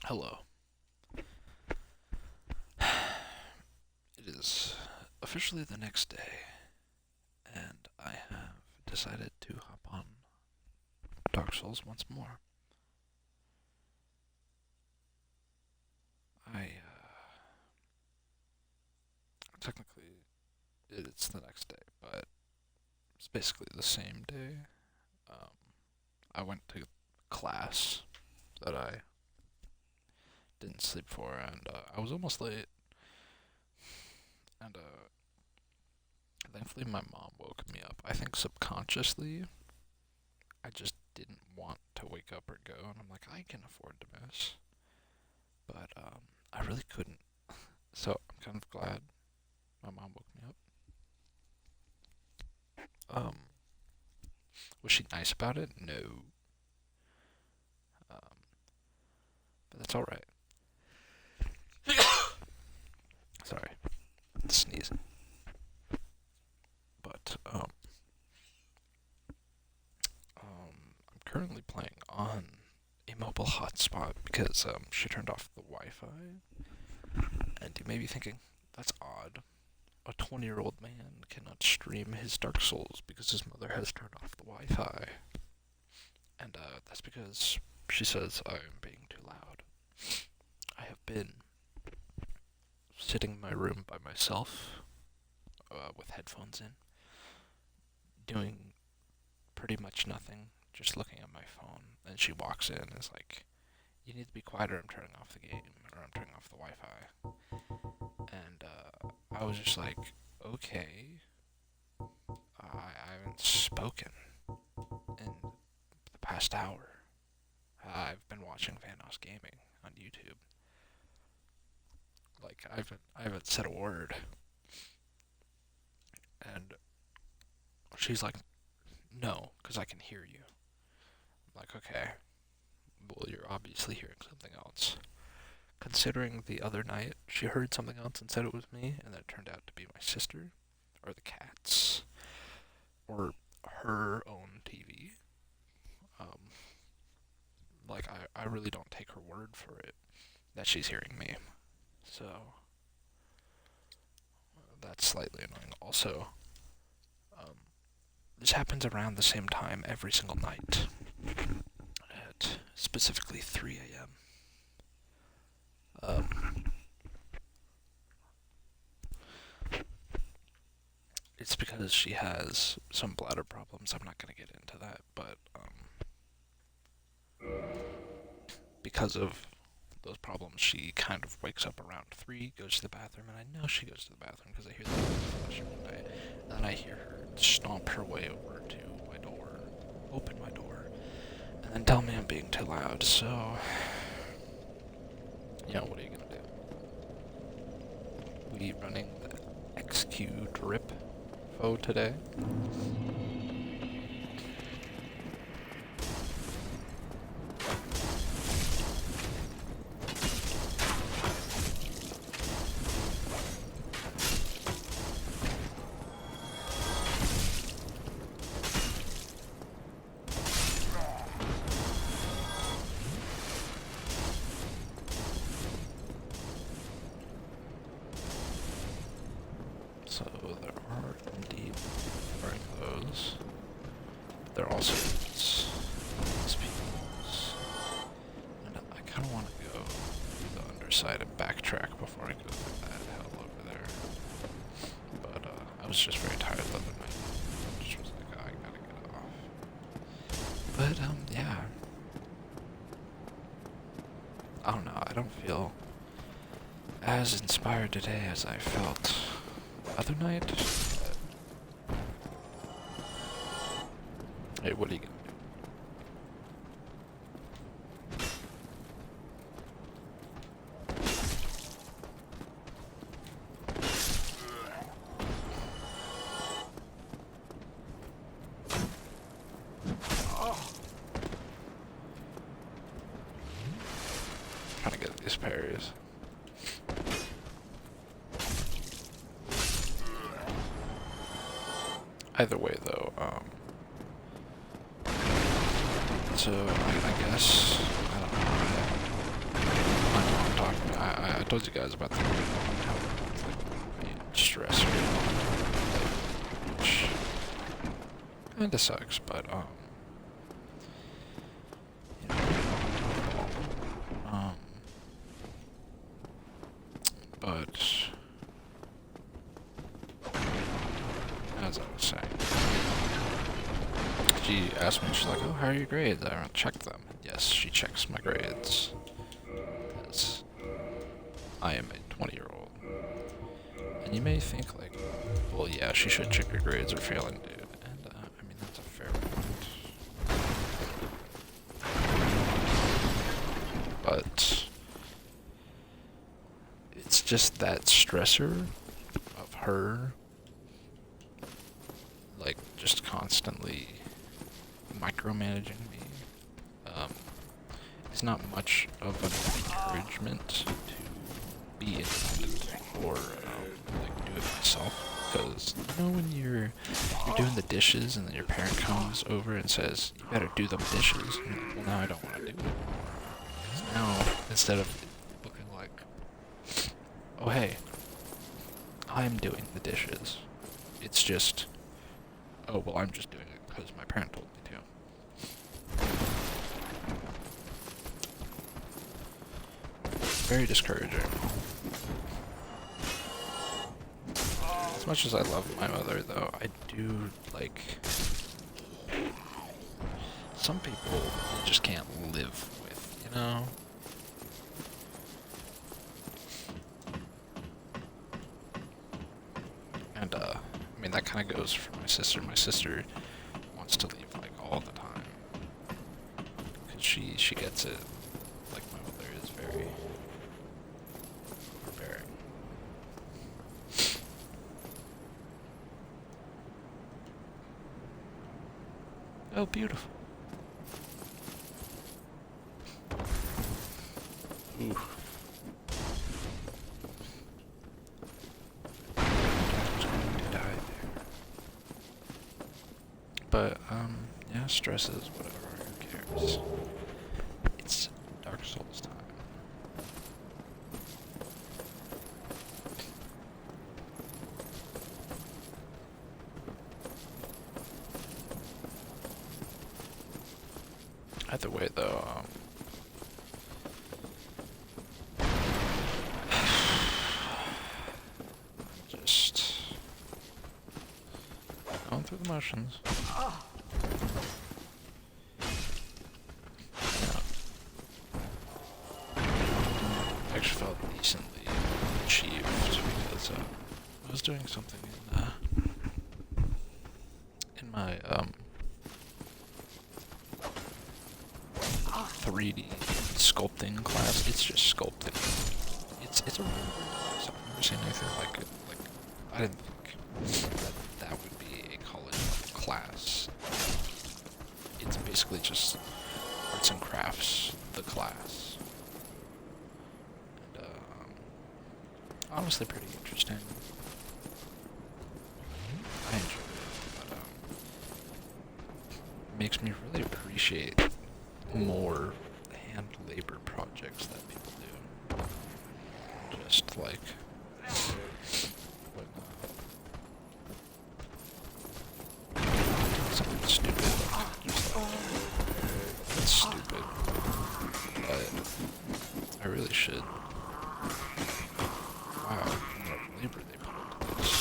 Hello. It is officially the next day, and I have decided to hop on Dark Souls once more. Technically, it's the next day, but it's basically the same day. Um, I went to class that I didn't sleep for, and I was almost late, and thankfully my mom woke me up. I think subconsciously, I just didn't want to wake up or go, and I'm like, I can afford to miss. But I really couldn't. So I'm kind of glad my mom woke me up. Um, was she nice about it? No. Um, but that's all right. Sorry, sneezing. But I'm currently playing on a mobile hotspot because she turned off the Wi-Fi, and you may be thinking that's odd. A 20-year-old man cannot stream his Dark Souls because his mother has turned off the Wi-Fi. And that's because she says I am being too loud. I have been sitting in my room by myself with headphones in, doing pretty much nothing, just looking at my phone. And she walks in and is like, "You need to be quieter, I'm turning off the game, or I'm turning off the Wi-Fi." And I was just like, okay, I haven't spoken in the past hour. I've been watching Vanos Gaming on YouTube. Like I haven't said a word, and she's like, "No, because I can hear you." I'm like, "Okay, well you're obviously hearing something else." Considering the other night she heard something else and said it was me, and then it turned out to be my sister, or the cats, or her own TV. Um, I really don't take her word for it that she's hearing me. So that's slightly annoying. Also, um, this happens around the same time every single night, at specifically 3 a.m. Um, it's because she has some bladder problems. I'm not gonna get into that, but because of those problems, she kind of wakes up around 3, goes to the bathroom, and I know she goes to the bathroom because I hear the flush one day. And then I hear her stomp her way over to my door, open my door, and then tell me I'm being too loud. So, what are you gonna do? We running the XQ drip foe today. So there are indeed those. There are also these peoples. And I kind of want to go to the underside and backtrack before I go through that hell over there. But I was just very tired the other night. I just was like, oh, I gotta get off. But yeah. I don't know. I don't feel as inspired today as I felt the other night. Hey, what are you gonna do? Trying to get these parries. Either way, though, so I guess I don't know. told you guys about the main stressor, which kinda sucks, but you know, but as I was saying, she asked me, she's like, "Oh, how are your grades?" I checked them. Yes, she checks my grades. Because I am a 20-year-old. And you may think, like, well, yeah, she should check your grades or failing, dude. And, I mean, that's a fair point. But it's just that stressor of her, like, just constantly micromanaging me. It's not much of an encouragement to be independent or like do it myself. Because you know when you're doing the dishes and then your parent comes over and says you better do them dishes. And you're like, well, now I don't want to do it anymore. 'Cause now instead of looking like, oh hey, I'm doing the dishes, it's just, oh well, I'm just doing it because my parent told me to. Very discouraging. As much as I love my mother, though, I do, like, some people you just can't live with, you know? And, I mean, that kind of goes for my sister. My sister wants to leave, like, all the time. Because she gets it. Like, my mother is very overbearing. Oh, beautiful. Ooh. Just going to die there. But, yeah, stresses, whatever, who cares? It's Dark Souls time. Either way, though, just going through the motions. Yeah. I actually felt decently achieved because I was doing something in my 3D sculpting class. It's just sculpting. It's a really weird class. I've never seen anything like it. Like, I didn't think that would be a college class. It's basically just arts and crafts, the class. And, honestly pretty interesting. I enjoy it, but, it makes me really appreciate more hand labor projects that people do. Just like when, something stupid like just like that's stupid. But I really should. Wow, how much labor they put into this.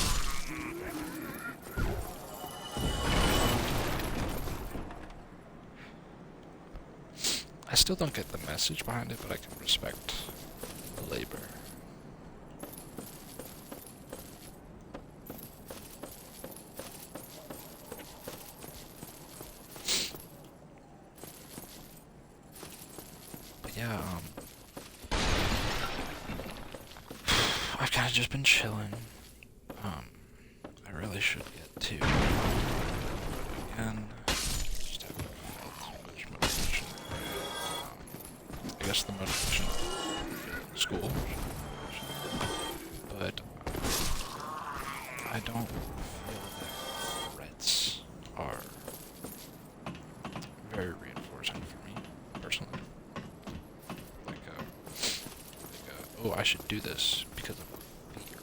I still don't get the message behind it, but I can respect the labor. But yeah, I've kind of just been chilling. I really should get to again. Just haven't felt too much motivation. I guess the motivation of school, but I don't feel that threats are very reinforcing for me personally. Like, oh, I I should do this because of fear.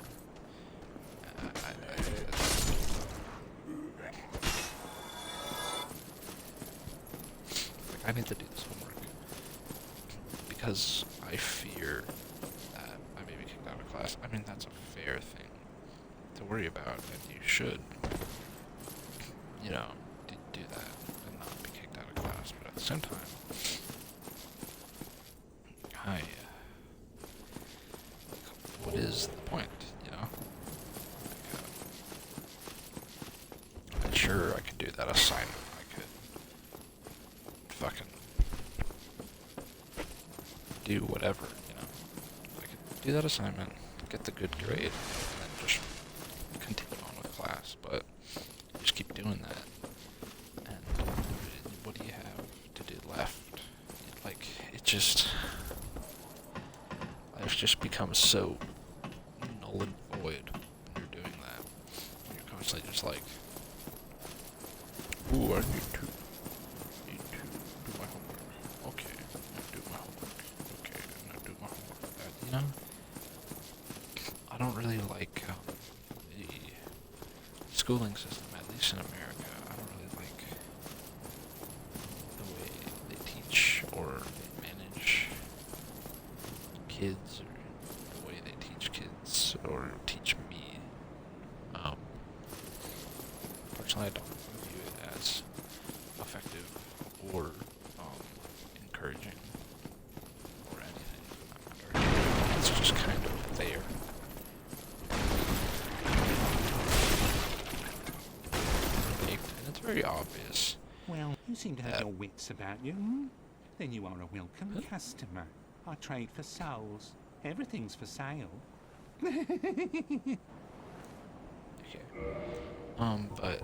I need to do this homework because I fear that I may be kicked out of class. I mean, that's a fair thing to worry about, and you should, do that and not be kicked out of class. But at the same time, what is the point, Sure, I could do that assignment. I could fucking do whatever, I could do that assignment, get the good grade, and then just continue on with class, but you just keep doing that. And what do you have to do left? Life just becomes so null and void when you're doing that. You're constantly just like, ooh, I need to do my homework. Okay, I'm gonna do my homework. Okay, I'm gonna do my homework. I don't really like the schooling system, at least in America. I don't really like the way they teach or they manage kids, or the way they teach kids or teach me. Personally, I don't view it as effective or encouraging or anything for that matter. It's just kind of there. And it's very obvious. Well, you seem to have your wits about you. Then you are a welcome customer. I trade for souls. Everything's for sale. Okay. But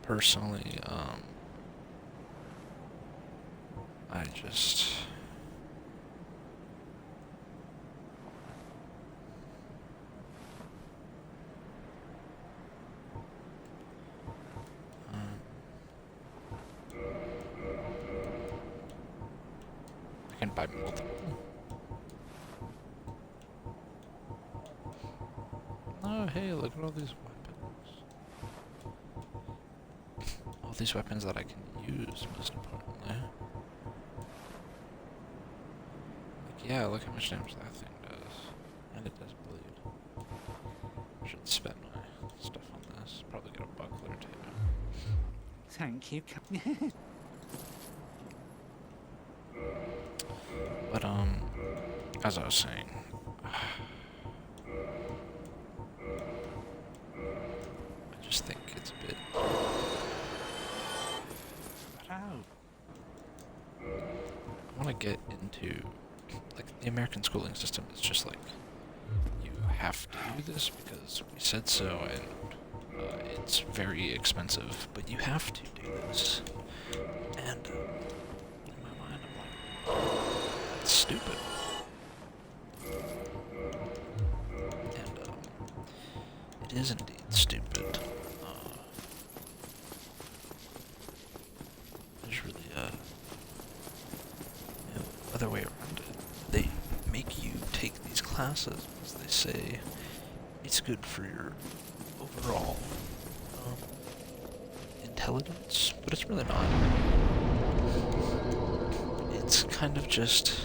personally, I just I can buy multiple. Oh, hey, look at all these weapons. All these weapons that I can use, most importantly. Like, yeah, look how much damage that thing does. And it does bleed. I should spend my stuff on this. Probably get a buckler, too. Thank you. But, as I was saying, I just think it's a bit... I want to get into, like, the American schooling system is just like, you have to do this because we said so, and it's very expensive, but you have to do this. And in my mind, I'm like, that's stupid. And it is indeed stupid. There's really other way around it. They make you take these classes because they say it's good for your overall intelligence, but it's really not. It's kind of just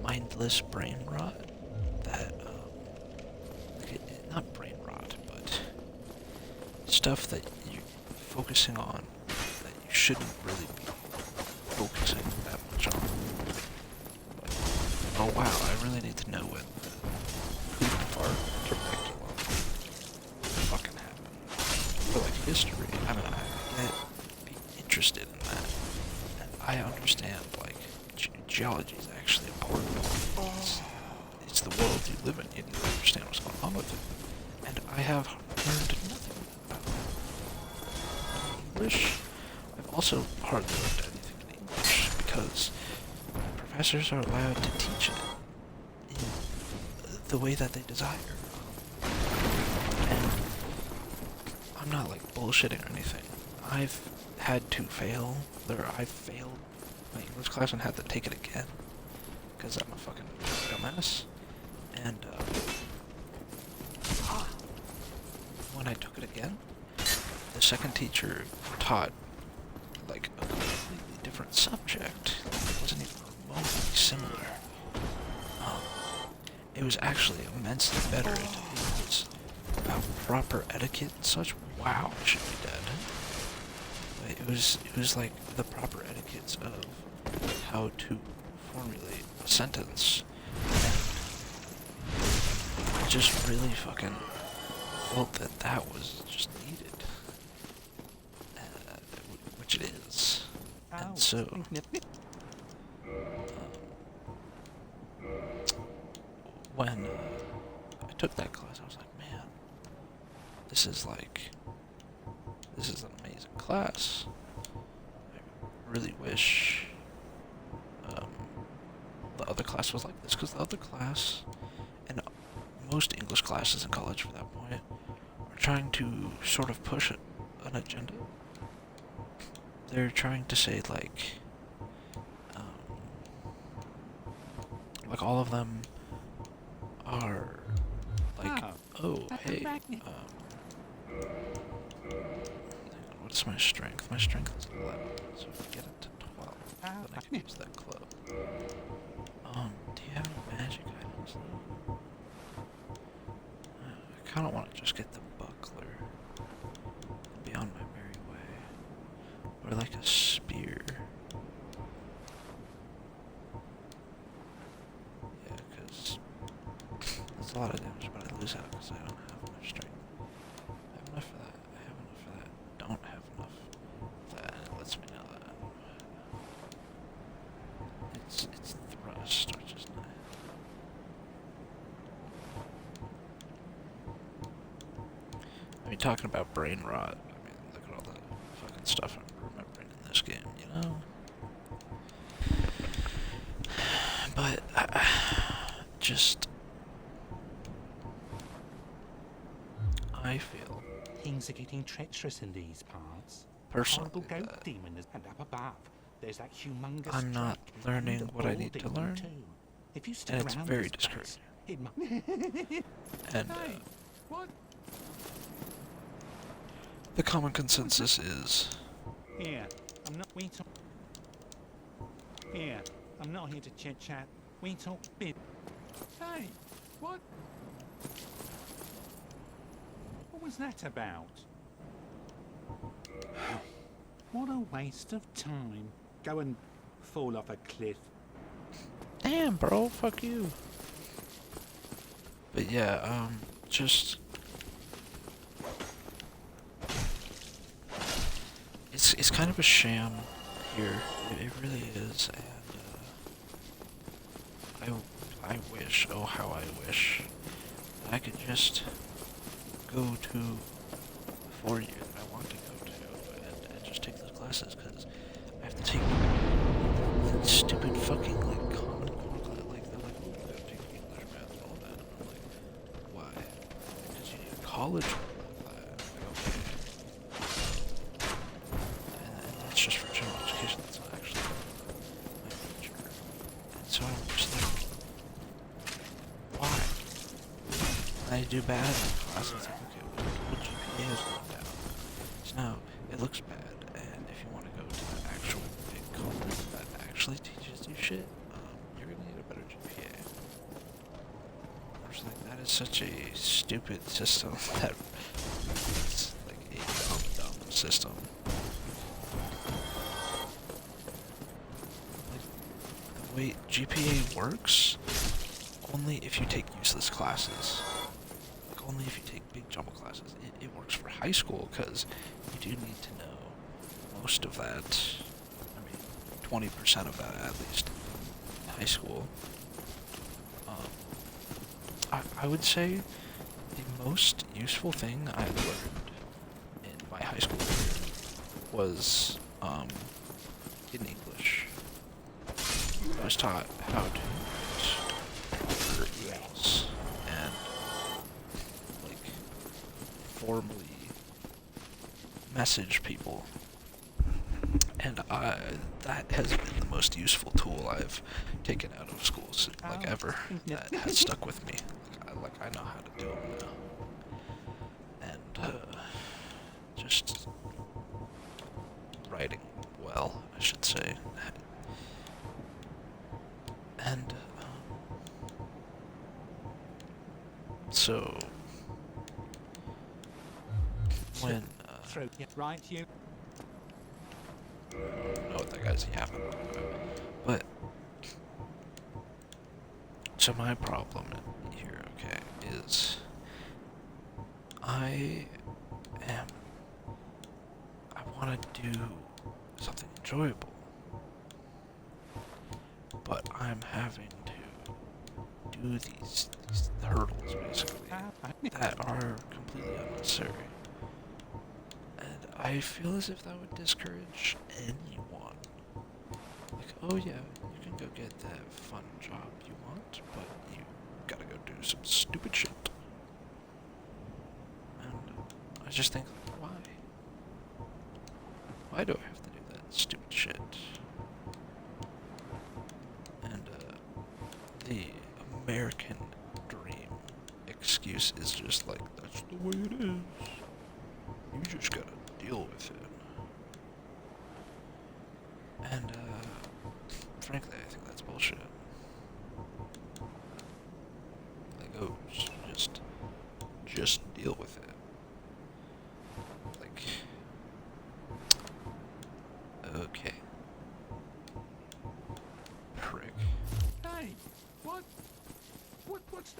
mindless brain rot that, not brain rot, but stuff that you're focusing on that you shouldn't really be focusing that much on. But, oh wow, I really need to know what the poop curriculum fucking happened. For like history, I don't know, I get being interested in that. And I understand, like, geology is actually important. It's the world you live in, you need to understand what's going on with it. And I have learned nothing about it. English, I've also hardly learned anything in English because professors are allowed to teach it in the way that they desire. And I'm not like bullshitting or anything. I've had to fail, or I've failed my English class and had to take it again because I'm a fucking dumbass. And when I took it again, the second teacher taught like a completely different subject. It wasn't even remotely similar. It was actually immensely better. It was about proper etiquette and such. Wow, it should be dead. But it was like the proper etiquettes of how to formulate a sentence. And I just really fucking felt that that was just needed, which it is. And so, when I took that class, I was like, man, this is an amazing class. I really wish the other class was like this, because the other class, and most English classes in college for that point, are trying to sort of push an agenda. They're trying to say like all of them are like, oh, hey, what's my strength? My strength is 11, so if I get it to 12, then I can use that club. Do you have any magic items though? I kind of want to just get the buckler and be on my merry way. Or like a spear. Yeah, because that's a lot of damage, but I lose out because I don't have enough strength. I have enough for that. I have enough for that. Don't have enough for that, and it lets me know that. It's thrust, which is nice. I mean, talking about brain rot, I mean, look at all the fucking stuff I'm remembering in this game, you know? But, I feel Things are getting treacherous in these parts. personally Horrible goat that demon is, and up above, there's that humongous I'm not trap learning and a what I bull need to demon learn, too. If you stick and it's around very this discouraging. place, it might. And Hey, what? the common consensus is Here, I'm not. We talk. Here, I'm not here to chit chat. We talk bit. Hey, what? What was that about? What a waste of time. Go and fall off a cliff. damn, bro, fuck you. But yeah, just it's kind of a sham here. It really is, and I wish, oh how I wish, I could just go to the 4 year that I want to go to and just take those classes, because I have to take that stupid fucking like common core class. Like they're like, oh, you have to take English, math, and all that. And I'm like, why? Because you need a college for that. I'm like, okay. And that's just for general education. That's not actually my major. And so I'm just like, why? And I do bad in that class. It's like, okay, what GPA is going down? So now it looks bad, and if you want to go to the actual big college that actually teaches you shit, you're gonna need a better GPA. I'm just like, that is such a stupid system that it's like a dumb system. Like, the way GPA works, only if you take useless classes. Like, only if you take big jumble classes. It works for high school, because you do need to know most of that. I mean, 20% of that at least in high school. I would say the most useful thing I learned in my high school career was in English. I was taught how to use emails and like formally message people. And that has been the most useful tool I've taken out of school, like Oh, ever. no. That has stuck with me. I know how to do them now. And just writing well, I should say. And so when Throw you right, you. I don't know what that guy's yapping about. But so my problem here, okay, is I am I want to do something enjoyable, but I'm having to do these hurdles basically that are completely unnecessary. And I feel as if that would discourage anyone. Like, oh yeah, you can go get that fun job you want, but you gotta go do some stupid shit. And I just think, why? Why do I have to do that stupid shit? And the American dream excuse is just like, that's the way it is. You just gotta deal with it. And, frankly, I think that's bullshit. Like, oh, just deal with it. Like, okay. Prick. Hey, what? What's...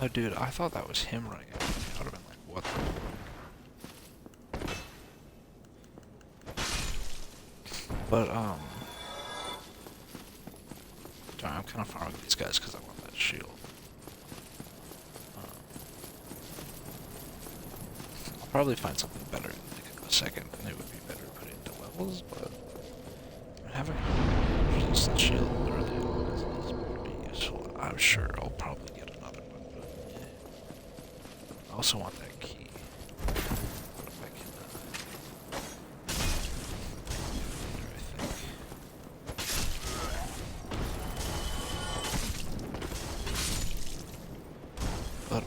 Oh, dude, I thought that was him running at me. I would have been like, what the... But, sorry, I'm kind of far with these guys because I want that shield. I'll probably find something better like, in a second, and it would be better put into levels, but having a resistant shield early on is pretty useful. I'm sure I'll probably get another one, but yeah. I also want that key. What if I can, later, I think. But,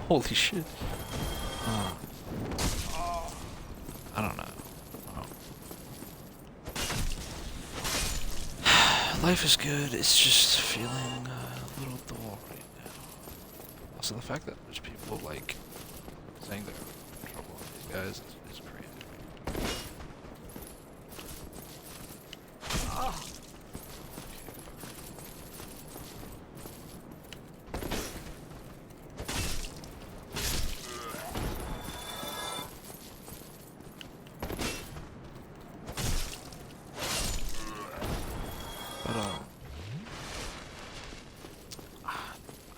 holy shit. I don't know. Life is good, it's just feeling a little dull right now. Also, the fact that there's people, like, saying they're in trouble with these guys is crazy. But,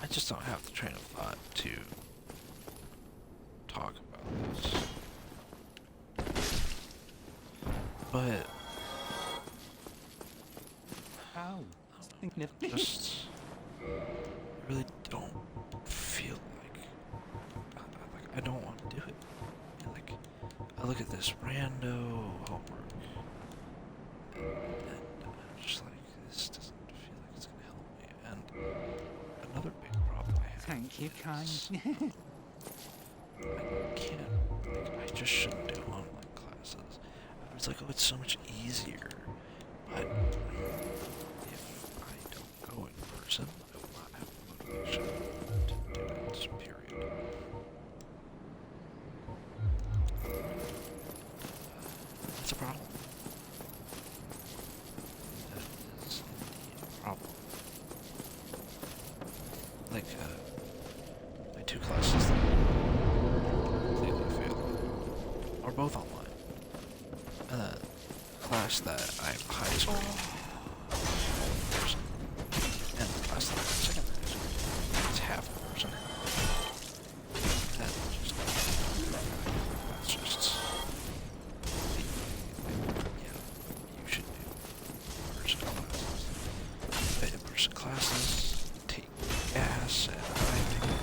I just don't have the train of thought to talk about this. But, Oh, just, I really don't feel like, I don't want to do it. And, like, I look at this rando homework, and I'm just like, this doesn't feel like it's gonna help me. And another big problem I have thank you, kind. is I can't, like, I just shouldn't do online classes. It's like, oh, it's so much easier. But if I don't go in person, I will not have the motivation to do it, period. That's a problem. That is indeed a problem. Like, my two classes that completely failed are both online. And the class that I have the highest grade in person, and the class that I have the second highest grade is half in person. That's just, yeah, you should do in-person classes. In-person classes take gas and driving.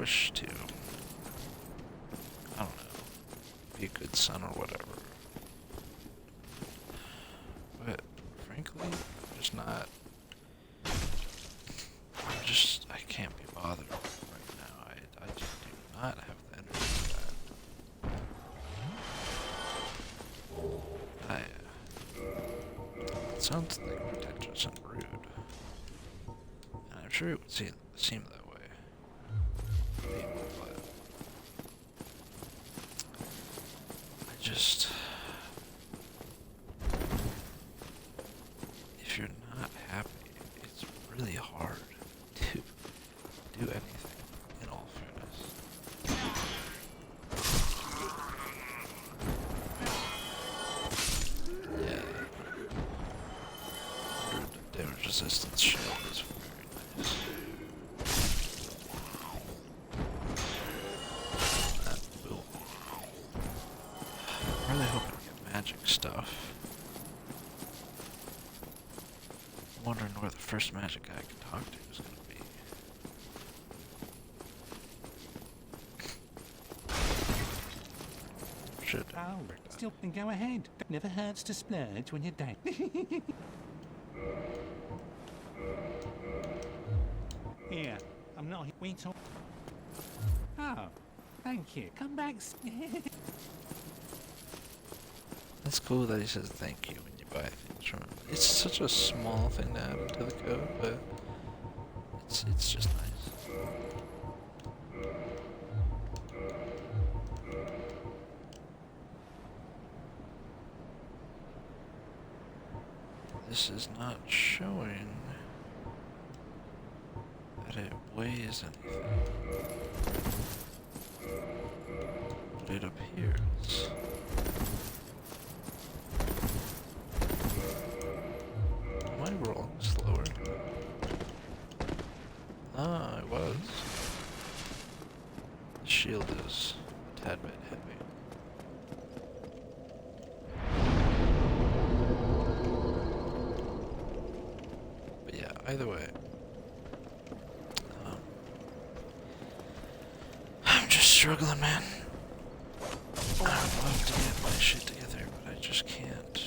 wish to, I don't know, be a good son or whatever. But frankly, I'm just not. I can't be bothered right now. I just do not have the energy for that. It sounds like pretentious and rude. And I'm sure it would seem that way to people, but I just, if you're not happy, it's really hard to do anything, in all fairness. Yeah. 100 damage resistance shield is very nice. That will. I'm really hoping to get magic stuff. I'm wondering where the first magic guy I can talk to is going to be. Should. Oh, still can go ahead. Never hurts to splurge when you're down. Here, I'm not. We talk. Oh, thank you. Come back. That's cool that he says thank you when you buy things from him. It's such a small thing to add into the code, but it's just nice. This is not showing that it weighs anything, but it appears. Am I rolling slower? Ah, I was. The shield is a tad bit heavy. But yeah, either way. I'm just struggling, man. I'd love to get my shit together, but I just can't.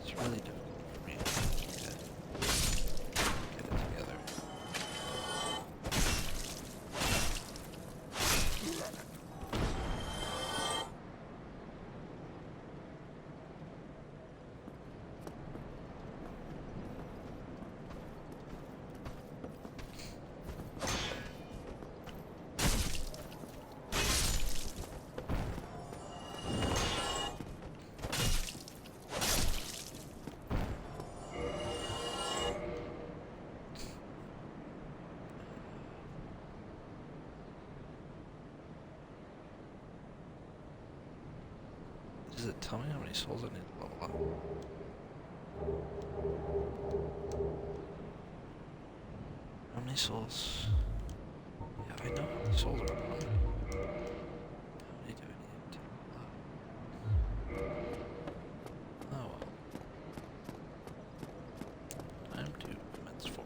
It's really difficult for me to get it together. Does it tell me how many souls I need to level up? How many souls? Yeah, I know how many souls are on me. How many do I need to level up? Oh well. Time to commence forth.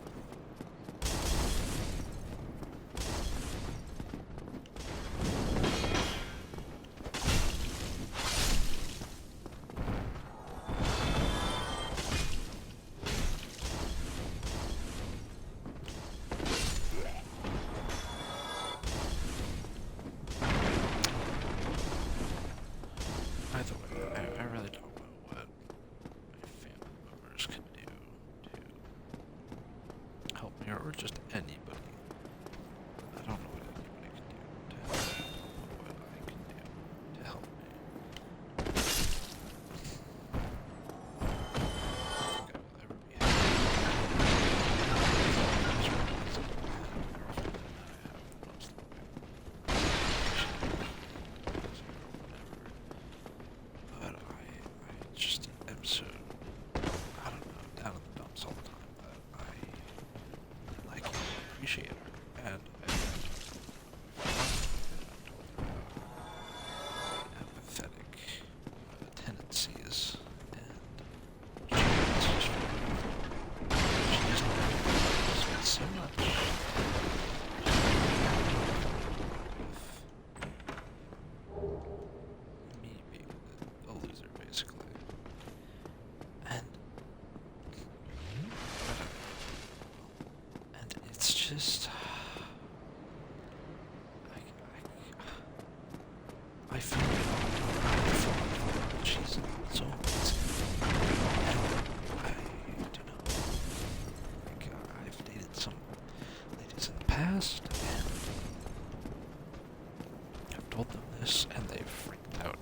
told them this, and they freaked out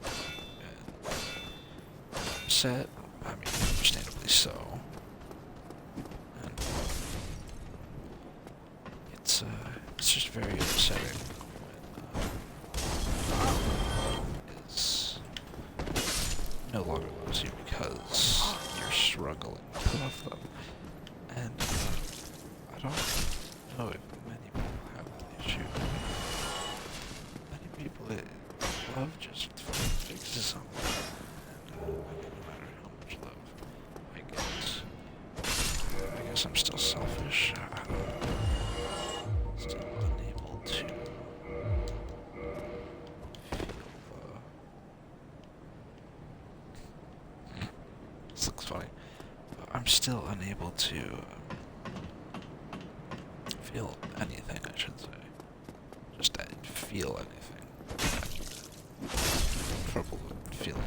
and upset. I mean, understandably so. And it's just very upsetting when is no longer loves you because you're struggling to love them. And I don't know if many people have that issue. Many people, love just fixes something. And no matter how much love I guess I'm still selfish. Still unable to feel this looks funny. I'm still unable to feel anything, I should say. Just feel anything. I'm trouble with feeling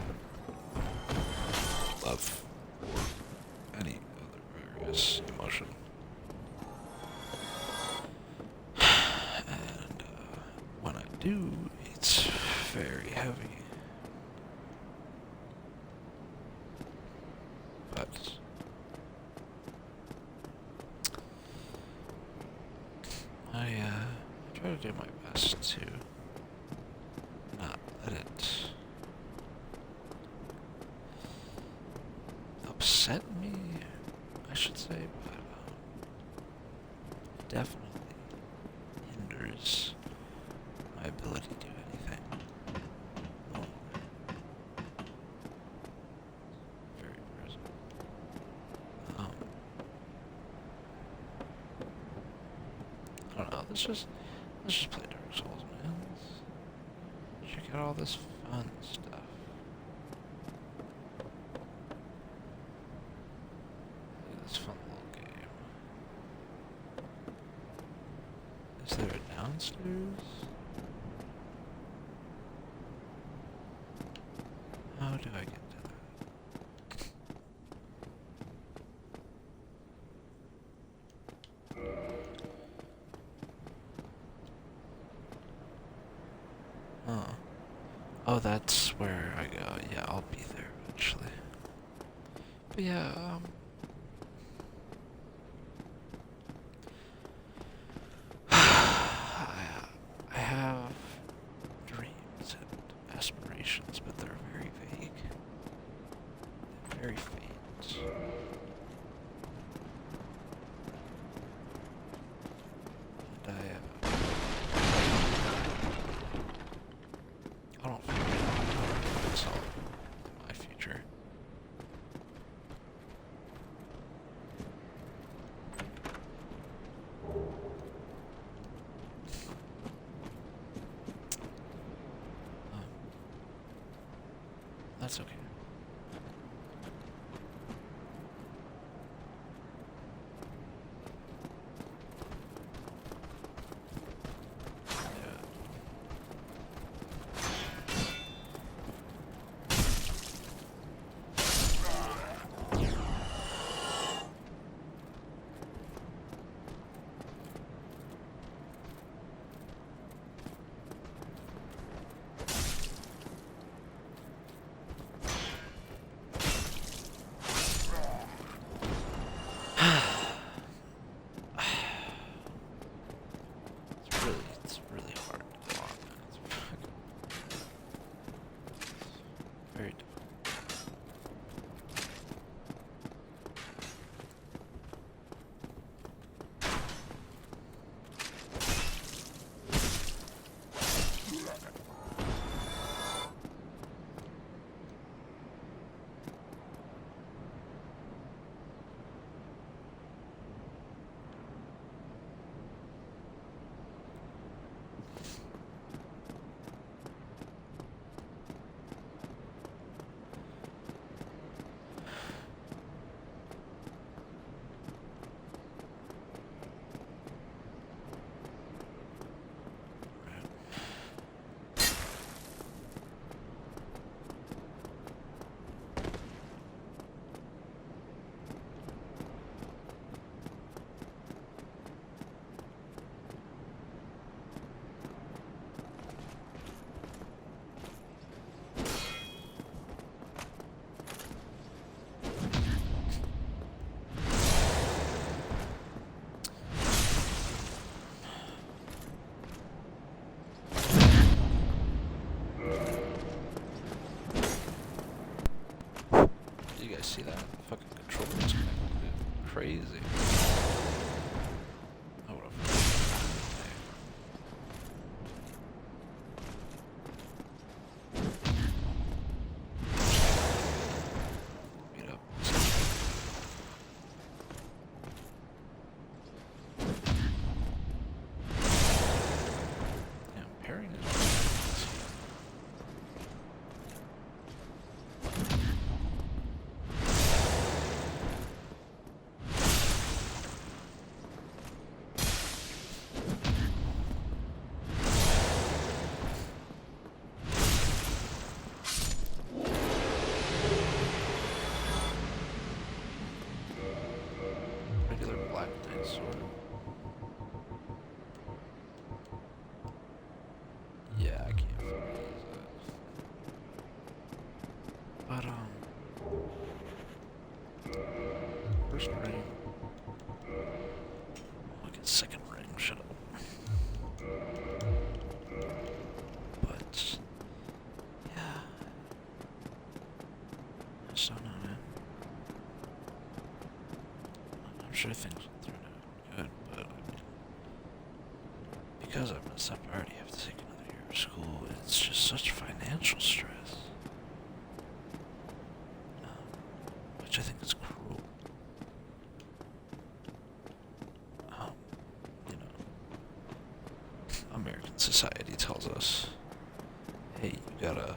love or any other various emotion. And when I do, it's very heavy. But I try to do my best to not let it upset me, I should say, but definitely hinders my ability to do anything. Very present. I don't know, let's just play Dark Souls, man. Let's check out all this fun stuff. Look at this fun little game. Is there a downstairs? How do I get to that? Huh. Oh, that's where I go. Yeah, I'll be there eventually. But yeah, I have dreams and aspirations, but they're very vague. They're very faint. And I don't feel like it's all my future. That's okay. see that? Fucking controller's connected. Crazy. Oh, what a meet up. Yeah, pairing is regular black knight sword. Yeah, I can't fucking use that. But first ring. Look at second ring. Shut up. But yeah, I just don't know, man. I'm sure things will turn out good, but I mean, because I messed up, I already have to take another year of school. It's just such financial stress, which I think is cruel. Um, you know, American society tells us, hey, you gotta.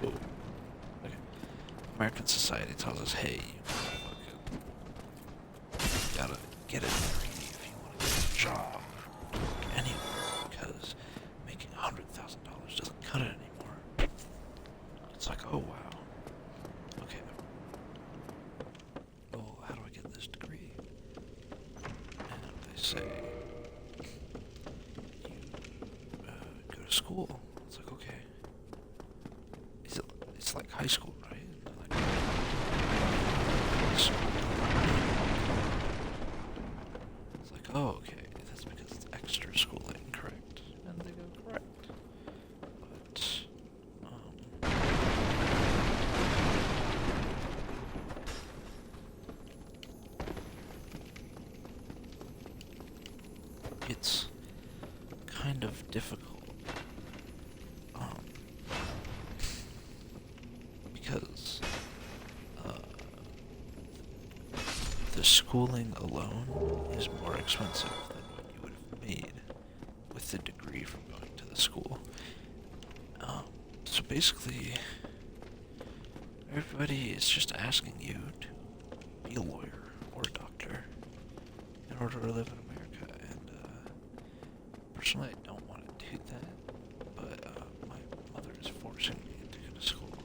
Whoa. Okay. American society tells us, hey, you gotta get a degree if you want to get a job, work anywhere, because making $100,000 doesn't cut it anymore. It's like, oh wow. Okay. Well, how do I get this degree? And they say, you go to school. It's like, okay. It's like high school, right? And they're like, high school. It's like, oh, okay, that's because it's extra schooling, correct? And they go, correct. But, it's kind of difficult. Because the schooling alone is more expensive than what you would have made with the degree from going to the school. So basically, everybody is just asking you to be a lawyer or a doctor in order to live in America, and personally, I don't want to do that, but my mother is forcing me to go to school.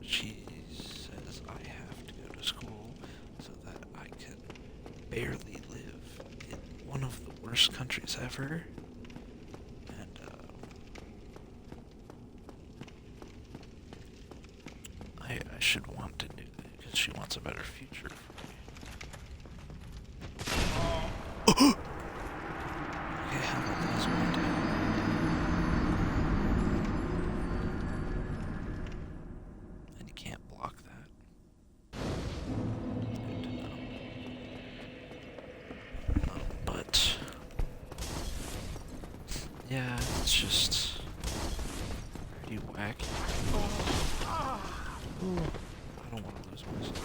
She says I have to go to school so that I can barely live in one of the worst countries ever. And I should want to do it because she wants a better future for me. Okay, how about this one day? And you can't block that. Good to know. But yeah, it's just pretty wacky. Ooh, I don't want to lose myself.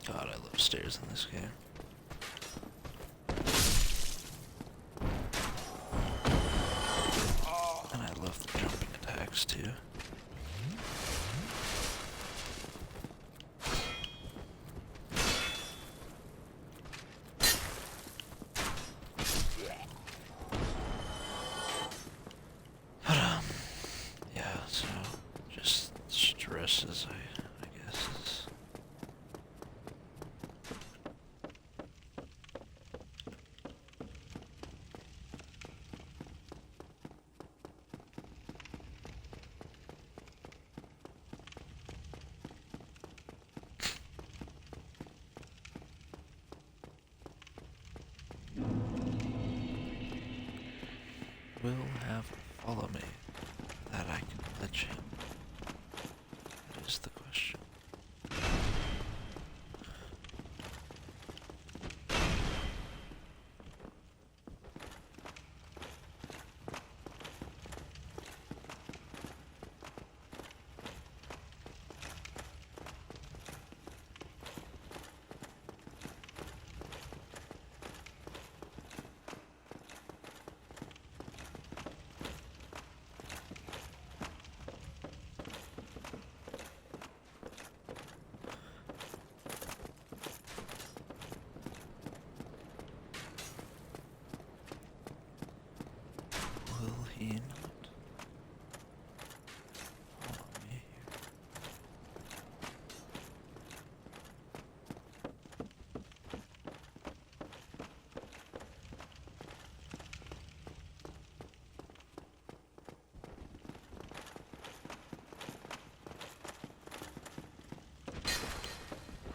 God, I love stairs in this game. follow me that I can let him? That is the question. Will he not follow me here?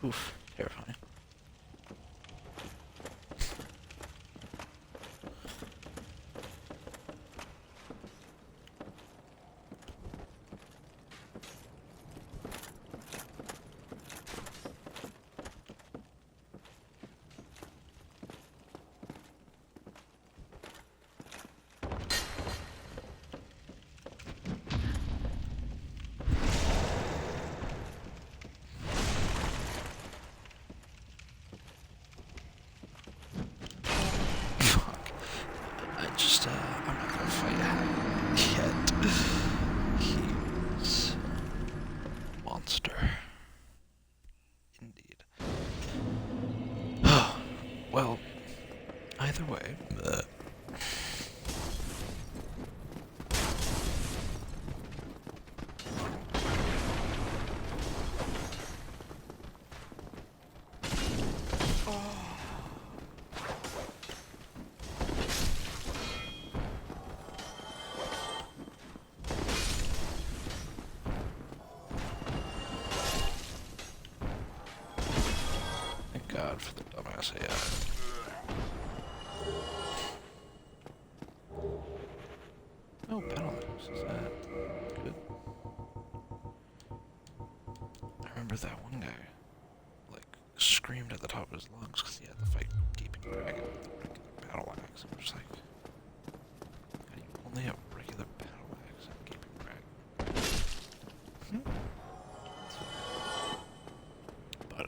Oof, terrifying. Fuck. I'm not gonna fight yet. He's a monster. Indeed. Well, either way. Thank God for the dumbass AI. Oh, penalties. Is that good? I remember that one guy, like, screamed at the top of his lungs because he had to fight Gaping Dragon with a regular battle axe. I'm just like, how do you only have regular battle axe and Gaping Dragon? But,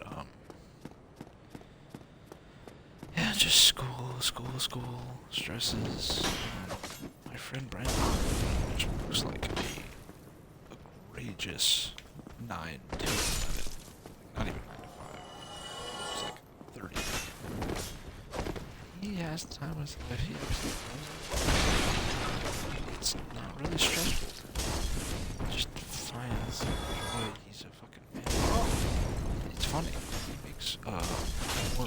yeah, just school, stresses. My friend Brandon, which works like a egregious 9 to 11, like not even 9 to 5. It's like 30. He has the time of his life. He it's not really stressful. He just finds joy. He's a fucking man. It's funny. He makes more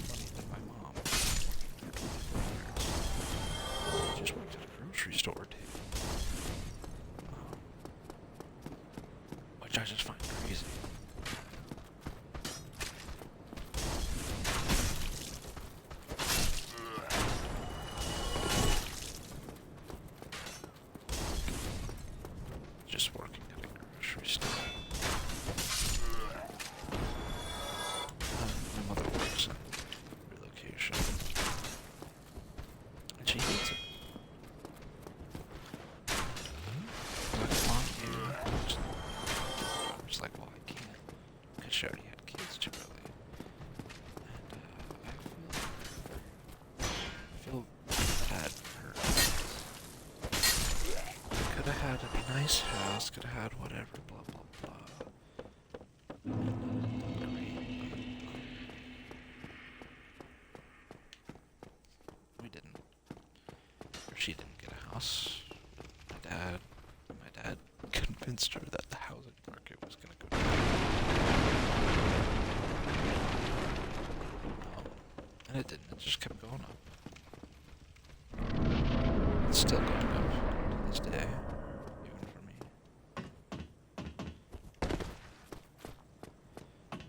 money than my mom. He just worked at a grocery store too. Which I just find crazy. Just working at a grocery store. My mother works in relocation. And she hates it. Like, Mom, I'm just like, well, I can't. Because she already had kids too early. And I feel bad for her. Could have had a nice house, could have had whatever, blah, blah, blah. We didn't. Or she didn't get a house. My dad convinced her that the housing market was gonna go down. And it didn't, it just kept going up. It's still going up to this day, even for me.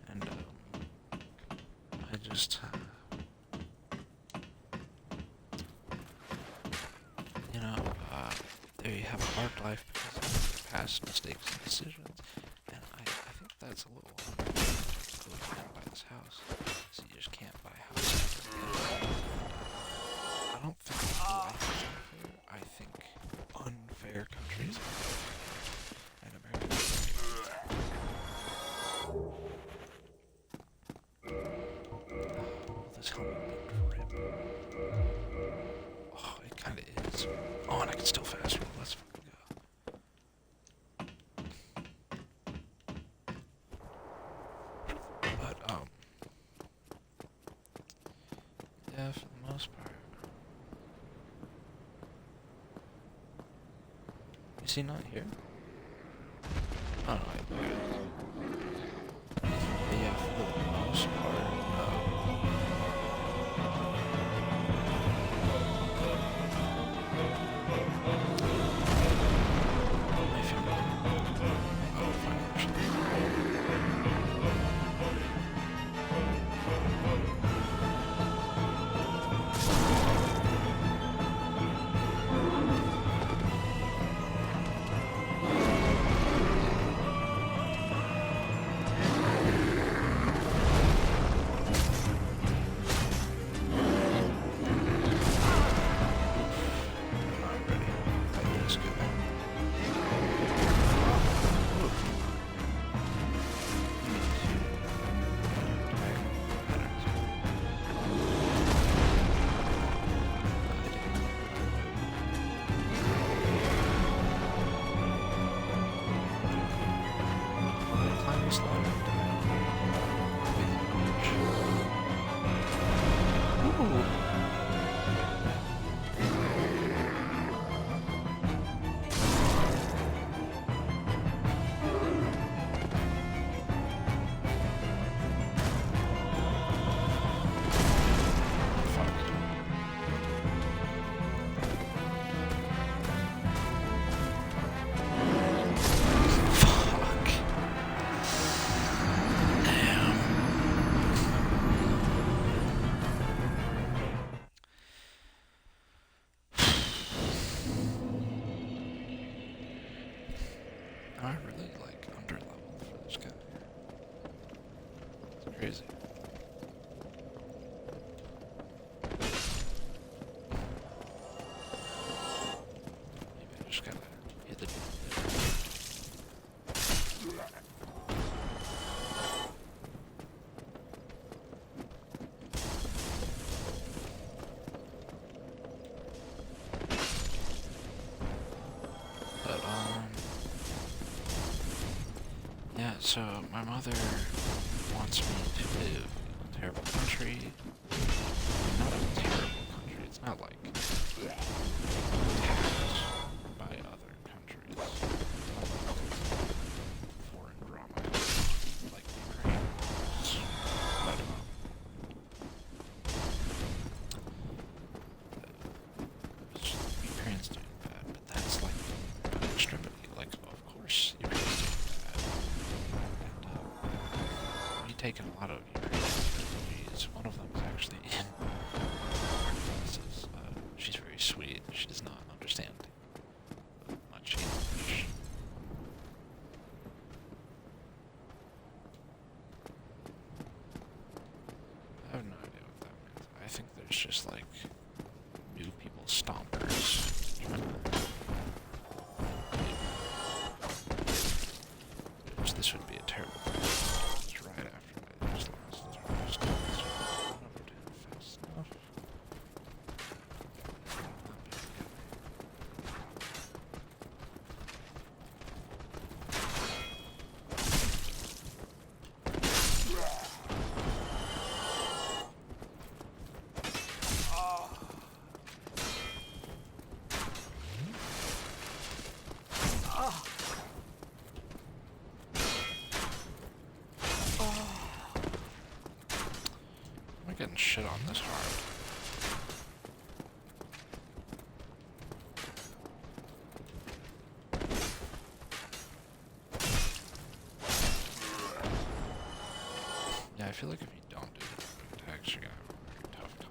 And, I just, you know, there you have a market. life because of past mistakes and decisions. And I think that's a little unfair. So you can't buy this house, so you just can't buy houses. I don't think life is unfair. I think unfair countries are unfair. And America is will this helmet be grip? Oh, it kinda is. Oh, and I can still fast roll. Let's fucking go. But, yeah, for the most part. Is he not here? Oh, no, but yeah, for the most part, my favorite. Oh, financially. I'm ready. Fight this guy. Climb this ladder. Ooh. Fuck. Damn. I really like underleveled for this guy. It's crazy. Maybe I just gotta hit the. But yeah. So my mother wants me to live in a terrible country. Not a terrible country. It's not like attacked by other countries. Foreign drama like Ukraine. But Ukraine's doing bad, but that's like an extremity. Like, of course, Ukraine's doing bad. And we've taken a lot of Ukrainian refugees. One of them is actually in our classes. She's very sweet. She does not understand much English. I have no idea what that means. I think there's just like new people stompers trying to. Which this would be a terrible thing. It's right after I just lost this first time. So I don't know if we're doing it fast enough. I'm getting shit on this hard. Yeah, I feel like if you don't do the attacks, you're gonna have a very tough time.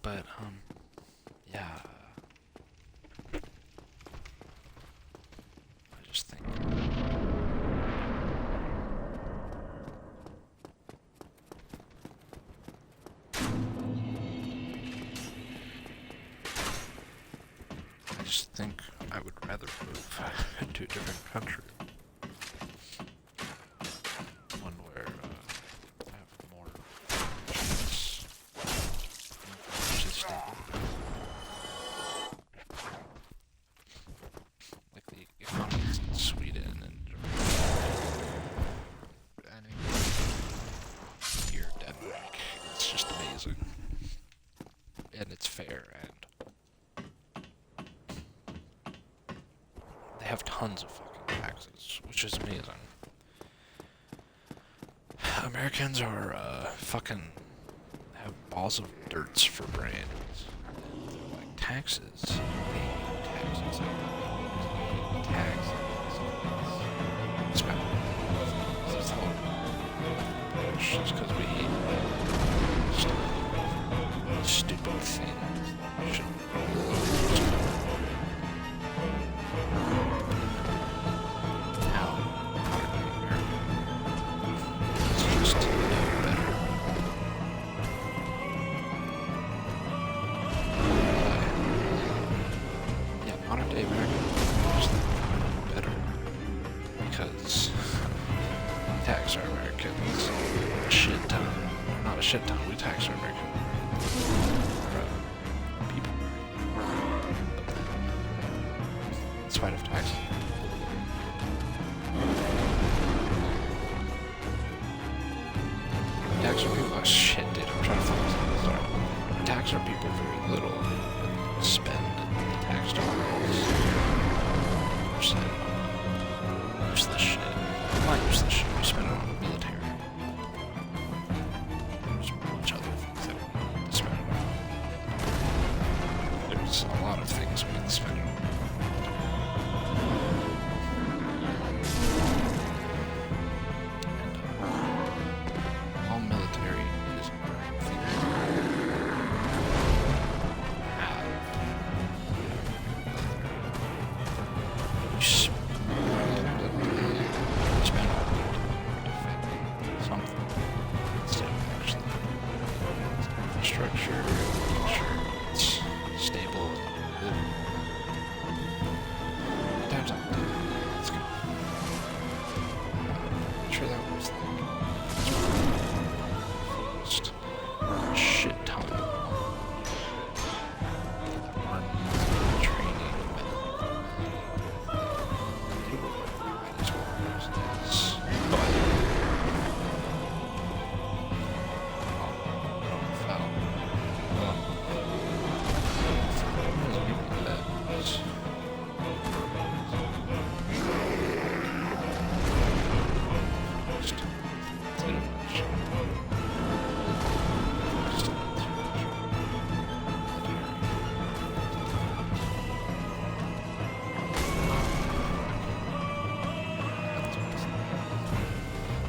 But yeah. I just think. I just think I would rather move to a different country. One where I have more chance financially stable. Like the economies in Sweden and here Denmark. It's just amazing. And it's fair and they have tons of fucking taxes, which is amazing. Americans are fucking have balls of dirts for brains. And they're like taxes. They hate taxes. They hate taxes. It's bad. It's all just because we hate stupid things. How modern America is just no better. Yeah, modern day America is just no better because we tax our Americans a shit ton. Or not a shit ton, we tax our American people in spite of taxes. Tax our people. Oh shit, dude! I'm trying to focus on this. Sorry. We tax our people very little. But spend the tax dollars. Percent on useless shit. Not useless shit. We spend it on the military. There's much other things that we need to spend it on. There's a lot of things we need to spend it on. All military is you spend on defending something instead of actually infrastructure, making sure it's stable and good. Times up. Let's go. I'm sure that was just a shit ton on training as well as this. But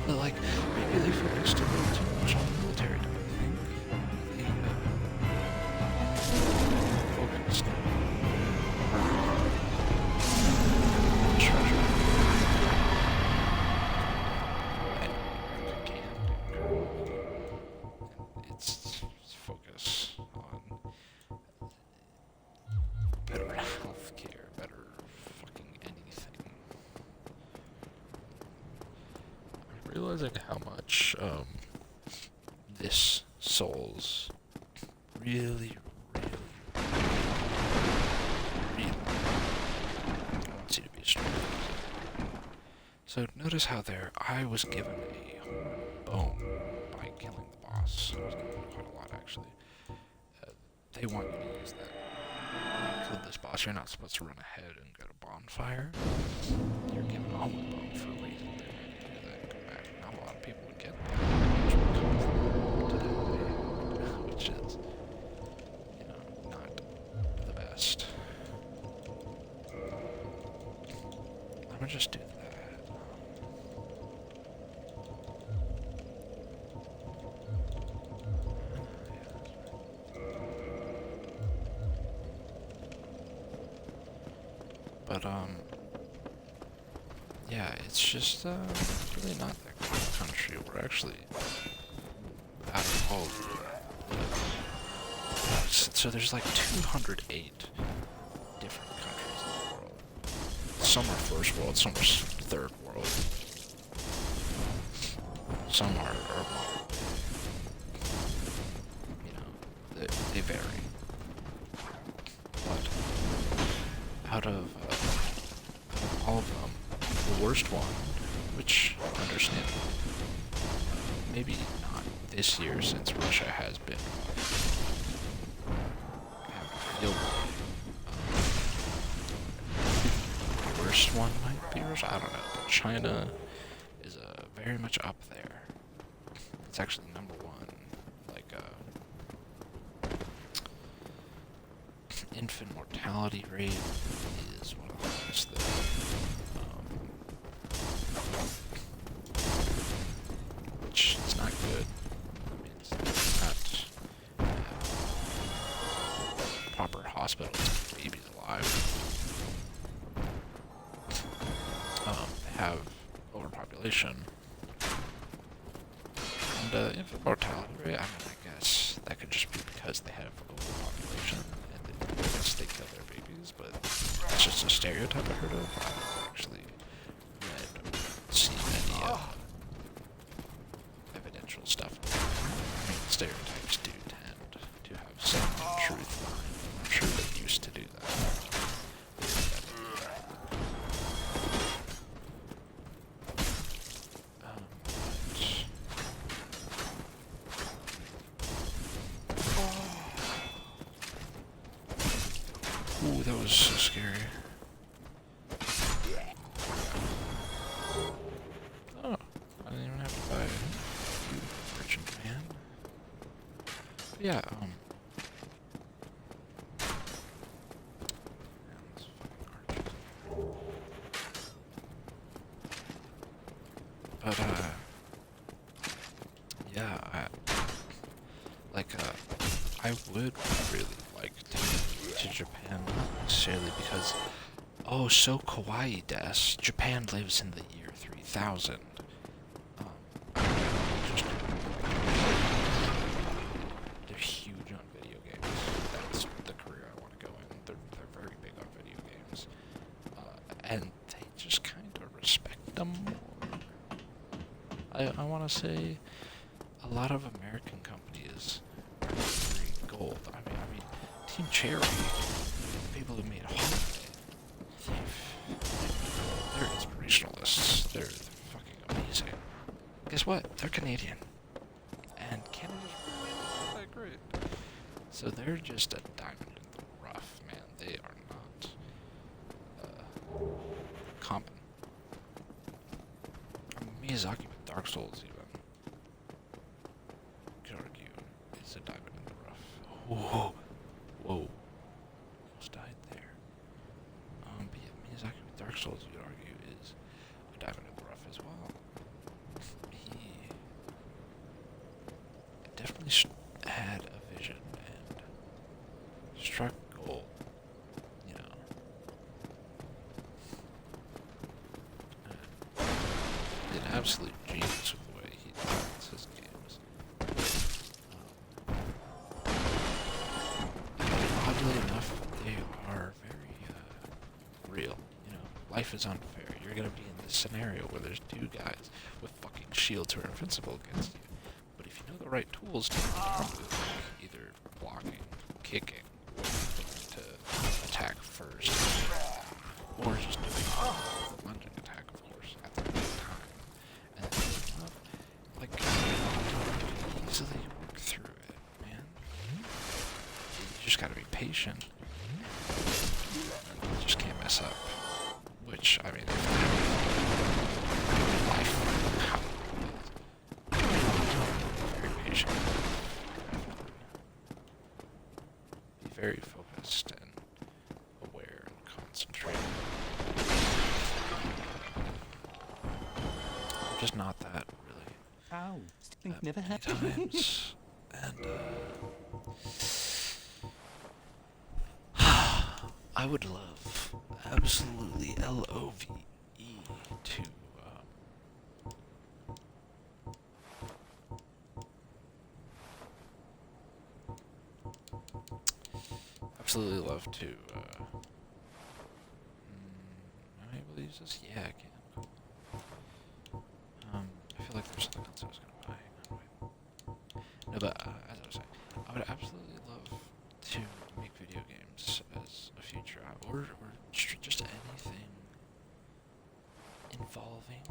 but like, maybe they focused a little too much on the military, don't you think? They focused on treasure. And America can. It's focus on better healthcare, better fucking anything. I'm realizing how much this Souls really wants you to be strong. So notice how there I was given a bone by killing the boss. I was given quite a lot actually. They want you to use that. You killed this boss, you're not supposed to run ahead and go to bonfire. You're given a whole bone for a reason. They're going to do that and come back. Not a lot of people would get that, which would come to that way, which is, not the best. I'm gonna just do that. But yeah, it's just really not that good of a country. We're actually out of all of so there's like 208 different countries in the world. Some are first world, some are third world. Some are you know, they vary. But out of all of them, the worst one, which understandable, maybe not this year since Russia has been having a field day. The worst one might be Russia. I don't know, but China is very much up there. It's actually number one. Like infant mortality rate is one of the highest there. Which is not good. I mean, it's not proper hospitals to keep babies alive. They have overpopulation. And infant mortality rate, I mean, I guess that could just be because they have overpopulation and I guess they kill their babies, but it's just a stereotype I heard of. I haven't actually read or seen any evidential stuff. I mean, stereotypes do tend to have some truth behind them. I'm sure they used to do that. Ooh, that was so scary. Oh, I didn't even have to buy you, merchant man. But yeah, but yeah, I would really like to Japan, not necessarily because, oh, so kawaii des, Japan lives in the year 3000. Just, they're huge on video games. That's the career I want to go in. They're very big on video games. And they just kind of respect them more. I want to say a lot of American companies are very gold. I mean, Team Cherry, the people who made Holiday, they're inspirationalists. They're fucking amazing. Guess what? They're Canadian. And Canada's really not that great. So they're just a diamond in the rough, man. They are not common. I mean, Miyazaki with Dark Souls even, you could argue, is a diamond in the rough. Whoa. Whoa. Almost died there. But yeah, Miyazaki with Dark Souls, you could argue, is a diamond in the rough as well. He definitely had a vision and struck gold, you know. An absolute genius with the way he designs his games. Oddly enough, they are very real. You know, life is unfair. You're gonna be in this scenario where there's two guys with fucking shields who are invincible against you. But if you know the right tools to arm with, like either blocking, kicking, to attack first, or just doing a lunging attack, of course, at the right time, and then like easily work through it, man. You just gotta be patient. You just can't mess up. Which, I mean, life, how very patient. Be very focused and aware and concentrated. I'm just not that, really. Oh, That never many happened. times. And, I would love, absolutely love to absolutely love to. Am I able to use this? Yeah, I can. Cool. I feel like there's something else I was gonna buy. Oh, wait. No, but as I was saying, I would absolutely love to make video games as a future, or just anything involving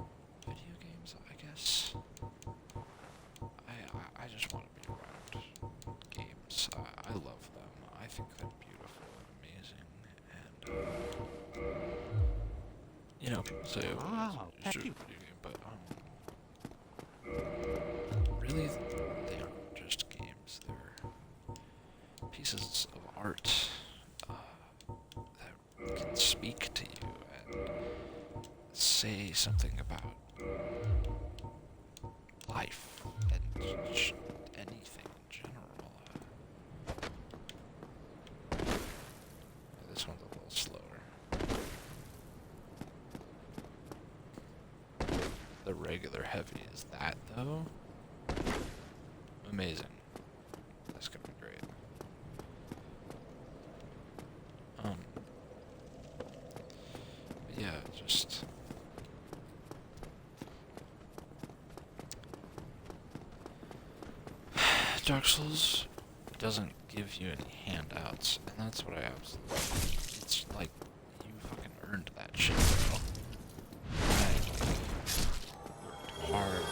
video games. I guess. I just want to be around games. I love them. I think they're beautiful and amazing, and people say, "Oh, Oh, it's thank just a you. video game," but really, they aren't just games. They're pieces of art that can speak to you and say something about life and anything in general. This one's a little slower. The regular heavy is that, though. Amazing. That's gonna be great. But yeah, just Dark Souls doesn't give you any handouts, and that's what I absolutely. It's like you fucking earned that shit, bro. I worked hard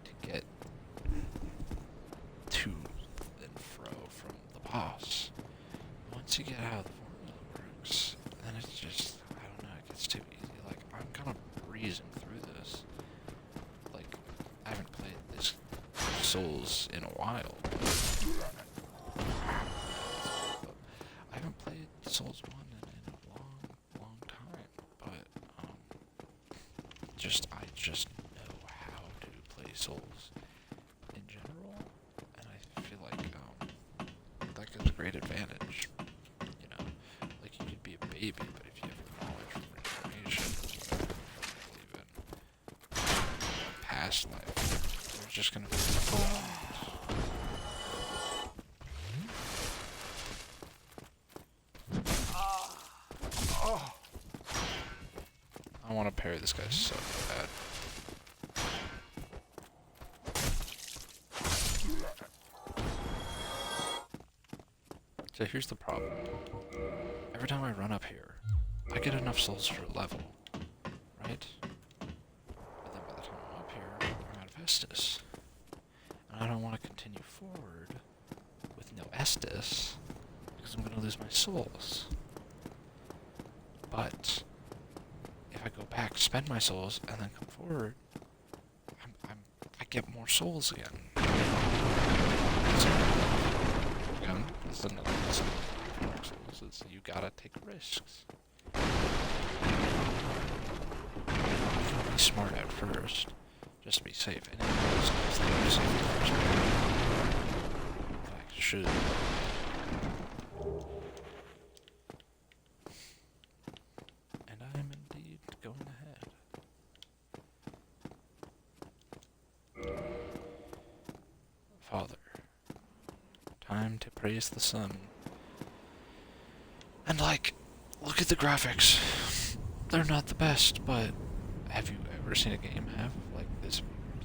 to get to and fro from the boss. Once you get how the formula works, then it's just, I don't know, it gets too easy. Like, I'm kind of breezing through this. Like, I haven't played this Souls in a while. I haven't played Souls 1 in a long time, but, I just know how to play Souls in general, and I feel like, that gives a great advantage, like you could be a baby, but if you have knowledge from information, even past life, you're just gonna be I want to parry this guy so bad. So here's the problem. Every time I run up here, I get enough souls for a level, right? But then by the time I'm up here, I'm out of Estus. And I don't want to continue forward with no Estus, because I'm going to lose my souls. But if I go back, spend my souls, and then come forward, I get more souls again. Again, that's another lesson of Dark Souls, is you gotta take risks. You can be smart at first, just to be safe. And it is nice that you're safe at first. In fact, you should. And I am indeed going ahead. Father, time to praise the sun. And look at the graphics. They're not the best, but have you ever seen a game have this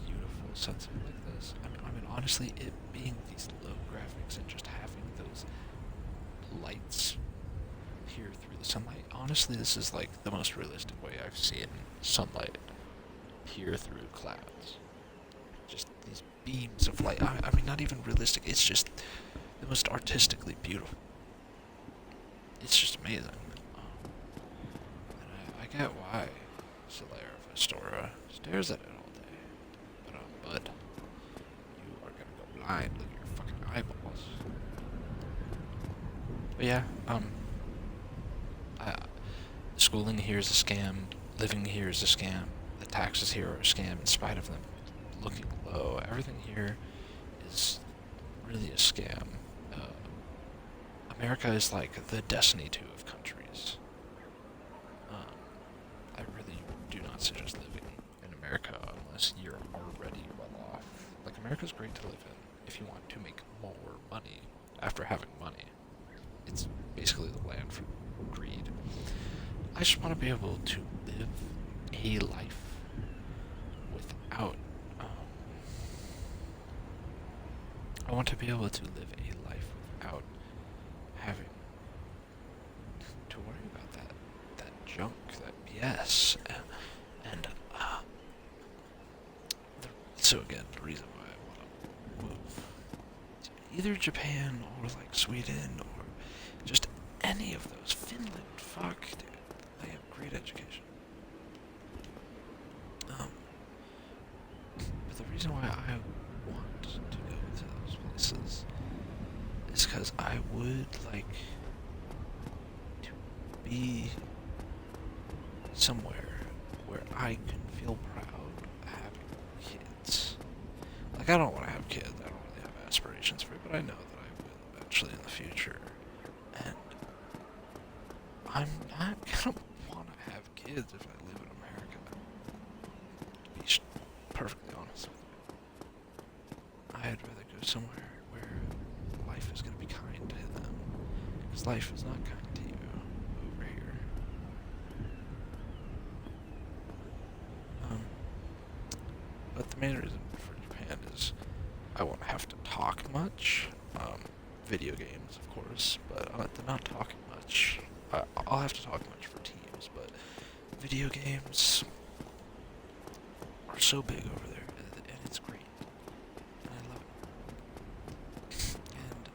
beautiful sunset like this? I mean, honestly, it being these low graphics and just having those lights here through the sunlight. Honestly, this is the most realistic way I've seen sunlight here through clouds. Just these beams of light. I mean, not even realistic. It's just the most artistically beautiful. It's just amazing. And I get why Solaire of Astora stares at it all day. But, bud, you are gonna go blind. Look at your fucking eyeballs. But yeah, schooling here is a scam. Living here is a scam. The taxes here are a scam in spite of them looking low. Everything here is really a scam. America is like the Destiny 2 of countries. not suggest living in America unless you're already well off. Like, America's great to live in if you want to make more money after having money. It's basically the land for greed. I just want to be able to live a life without. I want to be able to live a life without having to worry about that junk, that BS, and so again, the reason why I want to move to either Japan or like Sweden or just any of those. Finland, fuck, dude, they have great education. But the reason why I want to go to those places is because I would like to be somewhere where I can feel proud having kids. Like, I don't want to have kids. I don't really have aspirations for it, but I know that I will eventually in the future. And I'm not gonna want to have kids if I live in America. To be perfectly honest with you, I'd rather go somewhere where life is gonna be kind to them, because life is not kind to you over here. But the main reason for Japan is I won't have to talk much. Video games, of course, but they're not talking much. I'll have to talk much for teams, but video games are so big over there, and it's great, and I love it. And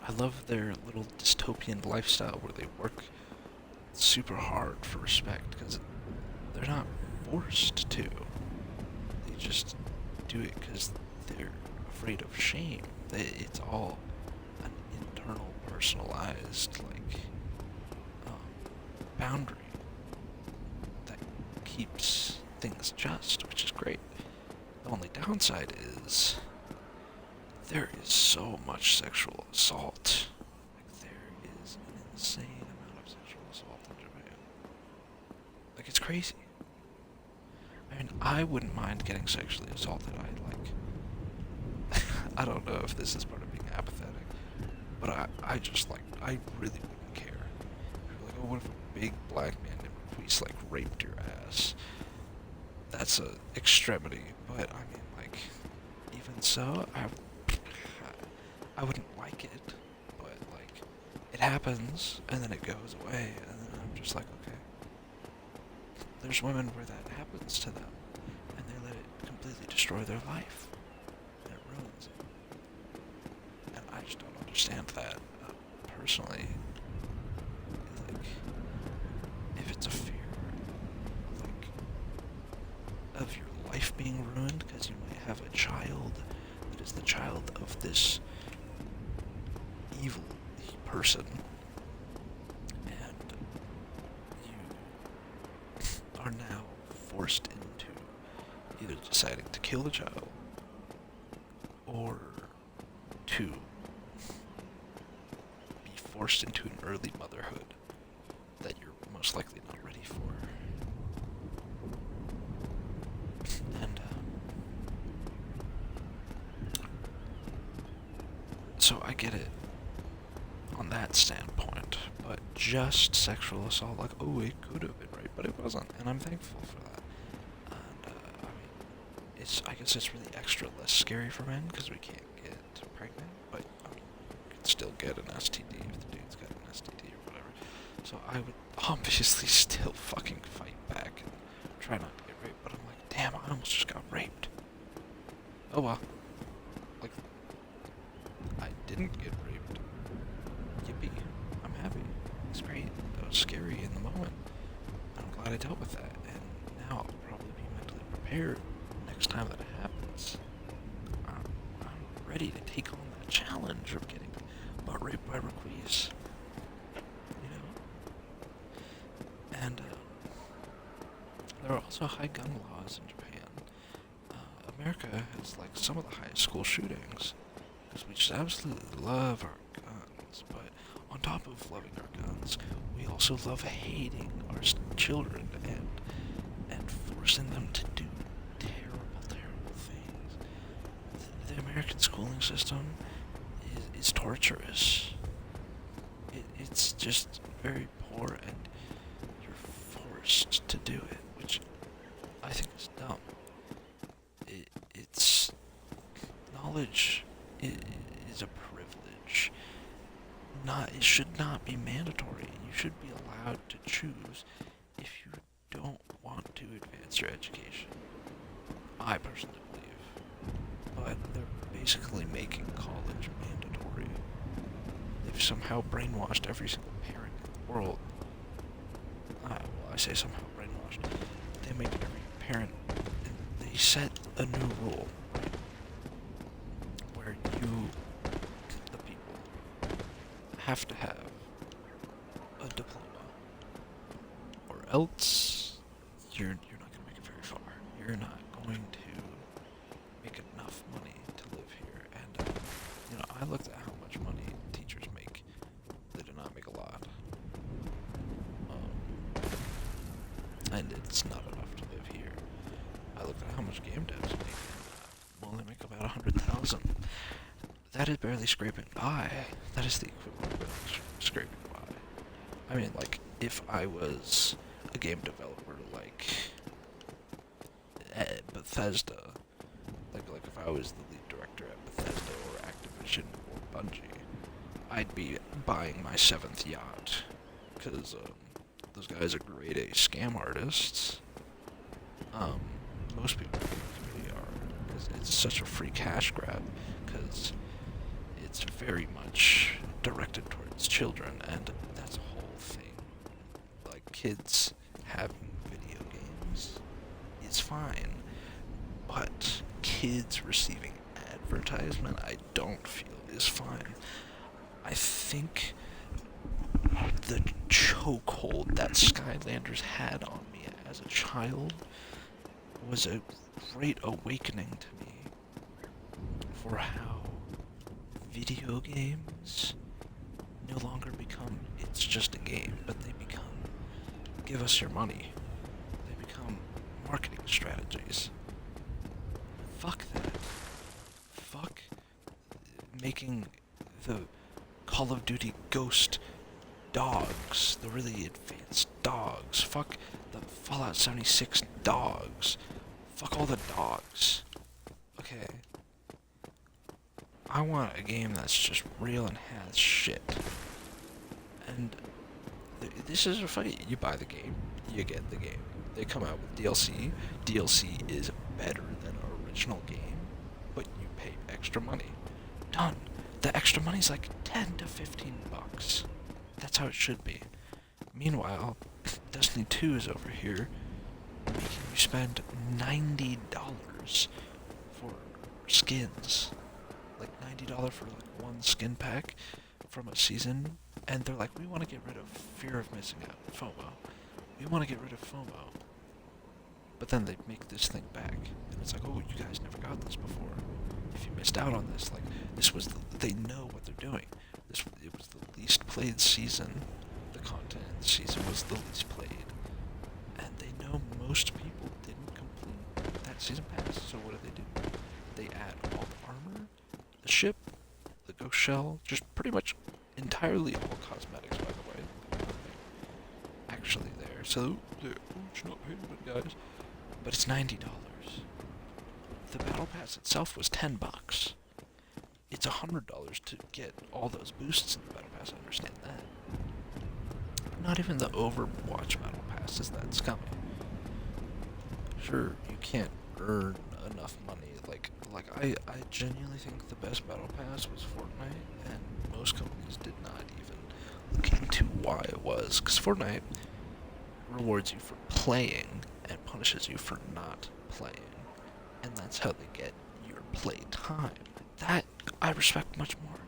I love their little dystopian lifestyle where they work super hard for respect, because they're not forced to. They just do it because they're afraid of shame. It's all an internal, personalized, like, boundary that keeps things just, which is great. The only downside is there is so much sexual assault. Like, there is an insane amount of sexual assault in Japan. Like, it's crazy. I mean, I wouldn't mind getting sexually assaulted. I don't know if this is part of being apathetic, but I just, like, I really wouldn't care. Like, oh, what if a big black man named Reese, like, raped your ass? That's a extremity, but I mean, like, even so, I wouldn't like it, but, like, it happens, and then it goes away, and then I'm just like, okay. There's women where that happens to them, and they let it completely destroy their life, and it ruins it. And I just don't understand that, personally. Like, if it's a fear, like, of your life being ruined because you might have a child that is the child of this evil person, and you are now forced into either deciding to kill the child or to be forced into an early motherhood that you're most likely not ready for. And so I get it on that standpoint, but just sexual assault, like, oh, it could have been rape, but it wasn't, and I'm thankful for that. And I mean, I guess it's really extra less scary for men because we can't get pregnant, but I mean, you can still get an STD if the dude's got an STD or whatever. So I would obviously still fucking fight back and try not to get raped, but I'm like, damn, I almost just got raped. Oh well. Like, I didn't get raped. Yippee. I'm happy. It's great. That was scary in the moment. I'm glad I dealt with that, and now I'll probably be mentally prepared next time that happens. I'm ready to take on that challenge of getting butt raped by Requise. You know? And there are also high gun laws in Japan. America has, like, some of the highest school shootings because we just absolutely love our guns. But on top of loving our guns, we also love hating our children and forcing them to do terrible, terrible things. The American schooling system is torturous. It's just very poor, and you're forced to do it, which I think is dumb. It's knowledge is a privilege. It should not be mandatory. You should be allowed to choose if you don't want to advance your education. I personally believe, but they're basically making college mandatory. They've somehow brainwashed every single parent in the world. Well, I say somehow brainwashed. They make every parent. They set a new rule, right? Where you, the people, have to have a diploma, or else you're not going to make it very far. You're not going to make enough money to live here. And I looked at how much money teachers make. They do not make a lot, and it's not enough to live here. I looked at how much game devs make. Well, they make about 100,000. That is barely scraping by. That is the equivalent of scraping by. I mean, like, if I was a game developer like at Bethesda, like if I was the lead director at Bethesda or Activision or Bungie, I'd be buying my 7th yacht, because those guys are grade A scam artists. Most people in the community are, because it's such a free cash grab, because it's very much directed towards children, and that's a whole thing. Like, kids having video games is fine, but kids receiving advertisement, I don't feel is fine. I think the chokehold that Skylanders had on me as a child was a great awakening to me for how video games no longer become, it's just a game, but they become, give us your money. They become marketing strategies. Fuck that. Fuck making the Call of Duty Ghost dogs, the really advanced dogs. Fuck the Fallout 76 dogs. Fuck all the dogs. Okay. I want a game that's just real and has shit. And this is a fight. You buy the game, you get the game. They come out with DLC. DLC is better than an original game, but you pay extra money. Done. The extra money's like 10 to 15 bucks. That's how it should be. Meanwhile, Destiny 2 is over here making you spend $90 for skins. Like $90 for like one skin pack from a season, and they're like, we want to get rid of fear of missing out, FOMO. We want to get rid of FOMO. But then they make this thing back, and it's like, oh, you guys never got this before. If you missed out on this, like, this was they know what they're doing. It was the least played season. The content in the season was the least played, and they know most people didn't complete that season pass. So what do? They add all the armor, the ship, the ghost shell, just pretty much entirely all cosmetics, by the way. Nothing actually there. So it's not payment, guys, but it's $90. The battle pass itself was $10. It's $100 to get all those boosts in the battle pass. I understand that. Not even the Overwatch battle pass is that scummy. Sure, you can't earn enough money. I genuinely think the best battle pass was Fortnite, and most companies did not even look into why it was. Because Fortnite rewards you for playing and punishes you for not playing. And that's how they get your play time. That I respect much more.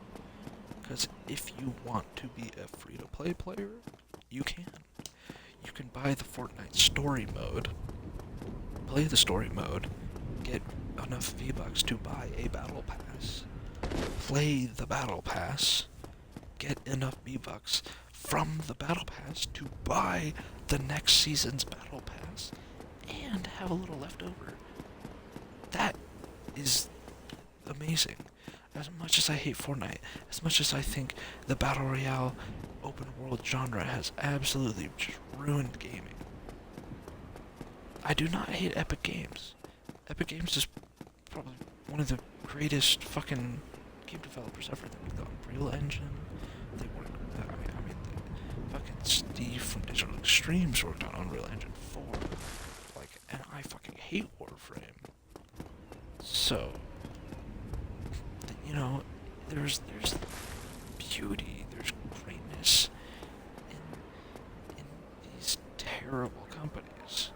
Because if you want to be a free-to-play player, you can. You can buy the Fortnite story mode, play the story mode, get enough V-Bucks to buy a battle pass, play the battle pass, get enough V-Bucks from the Battle Pass to buy the next season's Battle Pass and have a little left over. That is amazing. As much as I hate Fortnite, as much as I think the Battle Royale open world genre has absolutely just ruined gaming, I do not hate Epic Games. Epic Games is probably one of the greatest fucking game developers ever. They make the Unreal Engine. They work. Fucking Steve from Digital Extremes worked on Unreal Engine 4. Like, and I fucking hate Warframe. So, you know, there's beauty, there's greatness in these terrible companies.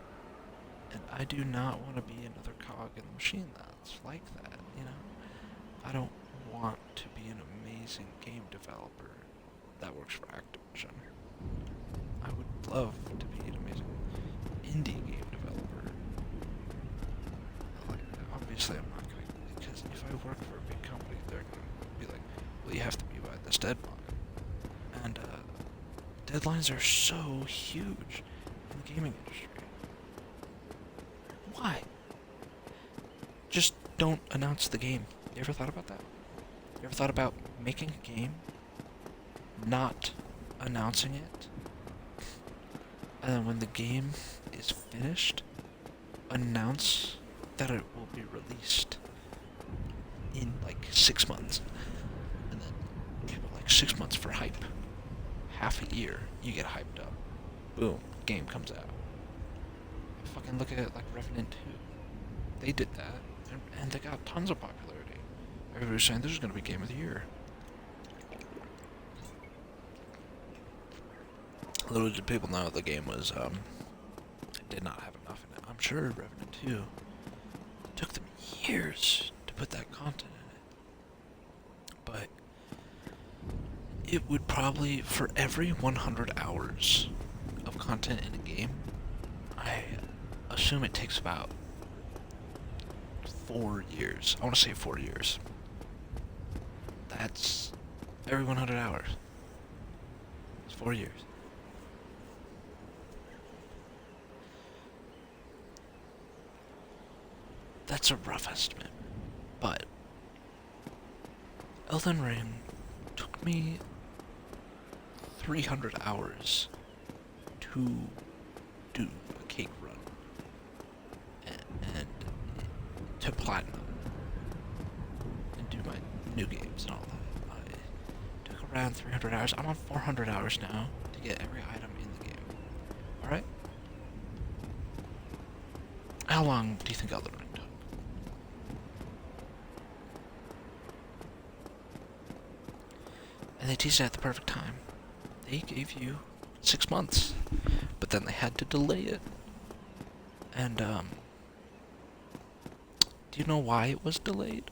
And I do not want to be another cog in the machine that's like that, you know? I don't want to be an amazing game developer that works for Activision. I would love to be an amazing indie game developer. Like, obviously I'm not going to, because if I work for a big company, they're going to be like, well, you have to be by this deadline. And deadlines are so huge in the gaming industry. Why? Just don't announce the game. You ever thought about that? You ever thought about making a game, not announcing it, and then when the game is finished, announce that it will be released in like 6 months, and then give it like 6 months for hype. Half a year, you get hyped up. Boom, game comes out. Fucking look at it like Revenant 2. They did that, and they got tons of popularity. Everybody was saying this is going to be Game of the Year. Little did people know the game was, did not have enough in it. I'm sure Revenant 2, it took them years to put that content in it. But it would probably, for every 100 hours of content in a game, I assume it takes about 4 years. I want to say 4 years. That's every 100 hours. It's 4 years. That's a rough estimate, but Elden Ring took me 300 hours to do a cake run and to platinum and do my new games and all that. I took around 300 hours. I'm on 400 hours now to get every item in the game. Alright? How long do you think Elden Ring took? And they teased it at the perfect time. They gave you 6 months, but then they had to delay it. And, do you know why it was delayed?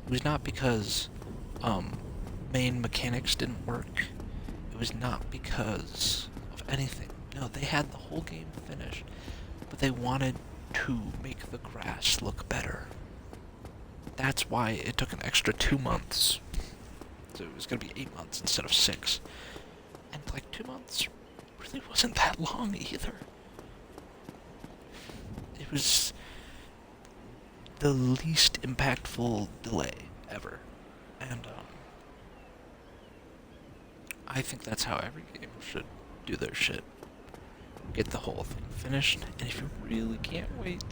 It was not because, main mechanics didn't work. It was not because of anything. No, they had the whole game finished, but they wanted to make the grass look better. That's why it took an extra 2 months. So it was going to be 8 months instead of 6. And like 2 months really wasn't that long either. It was the least impactful delay ever. And I think that's how every game should do their shit. Get the whole thing finished, and if you really can't wait,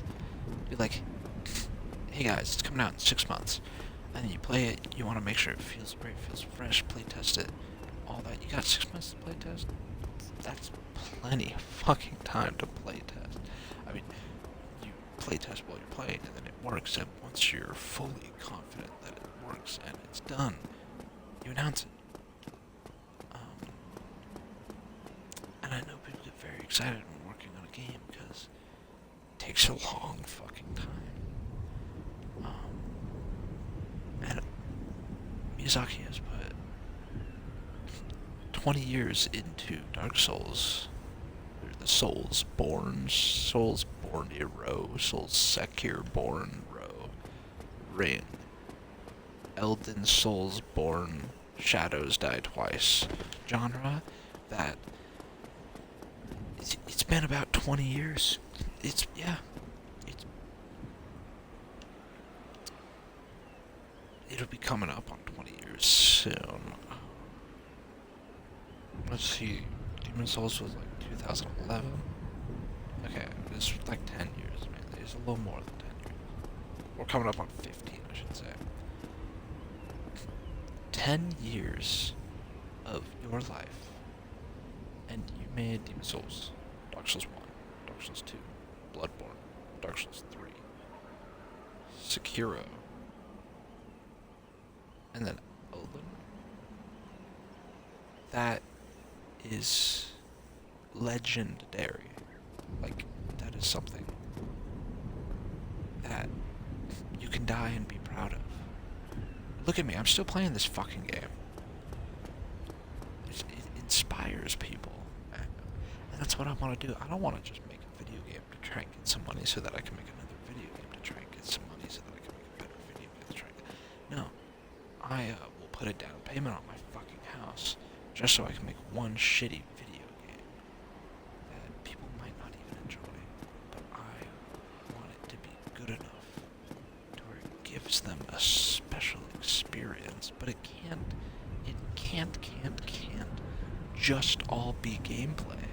be like, hey guys, it's coming out in 6 months. And then you play it, you want to make sure it feels great, feels fresh, play test it, all that. You got 6 months to play test? That's plenty of fucking time to play test. I mean, you play test while you're playing, and then it works, and once you're fully confident that it works and it's done, you announce it. And I know people get very excited when working on a game because it takes a long fucking time. And Miyazaki has put 20 years into Dark Souls. The Soulsborne Hero, Soulsborne Ring, Elden Soulsborne Shadows Die Twice genre that it's been about 20 years. Yeah, it's, it'll be coming up on 20 years soon. Let's see, Demon Souls was like 2011. Okay, it's like 10 years, man. It's a little more than 10 years. We're coming up on 15, I should say. 10 years of your life, and you made Demon Souls, Dark Souls 1, Dark Souls 2, Bloodborne, Dark Souls 3, Sekiro, and then Elden. That is legendary. Like, that is something that you can die and be proud of. Look at me, I'm still playing this fucking game. It inspires people. And that's what I want to do. I don't want to just make a video game to try and get some money so that I can make another video game to try and get some money so that I can make a better video game to try and get... No. I will put a down payment on my fucking house just so I can make one shitty video game that people might not even enjoy. But I want it to be good enough to where it gives them a special experience. But it can't just all be gameplay.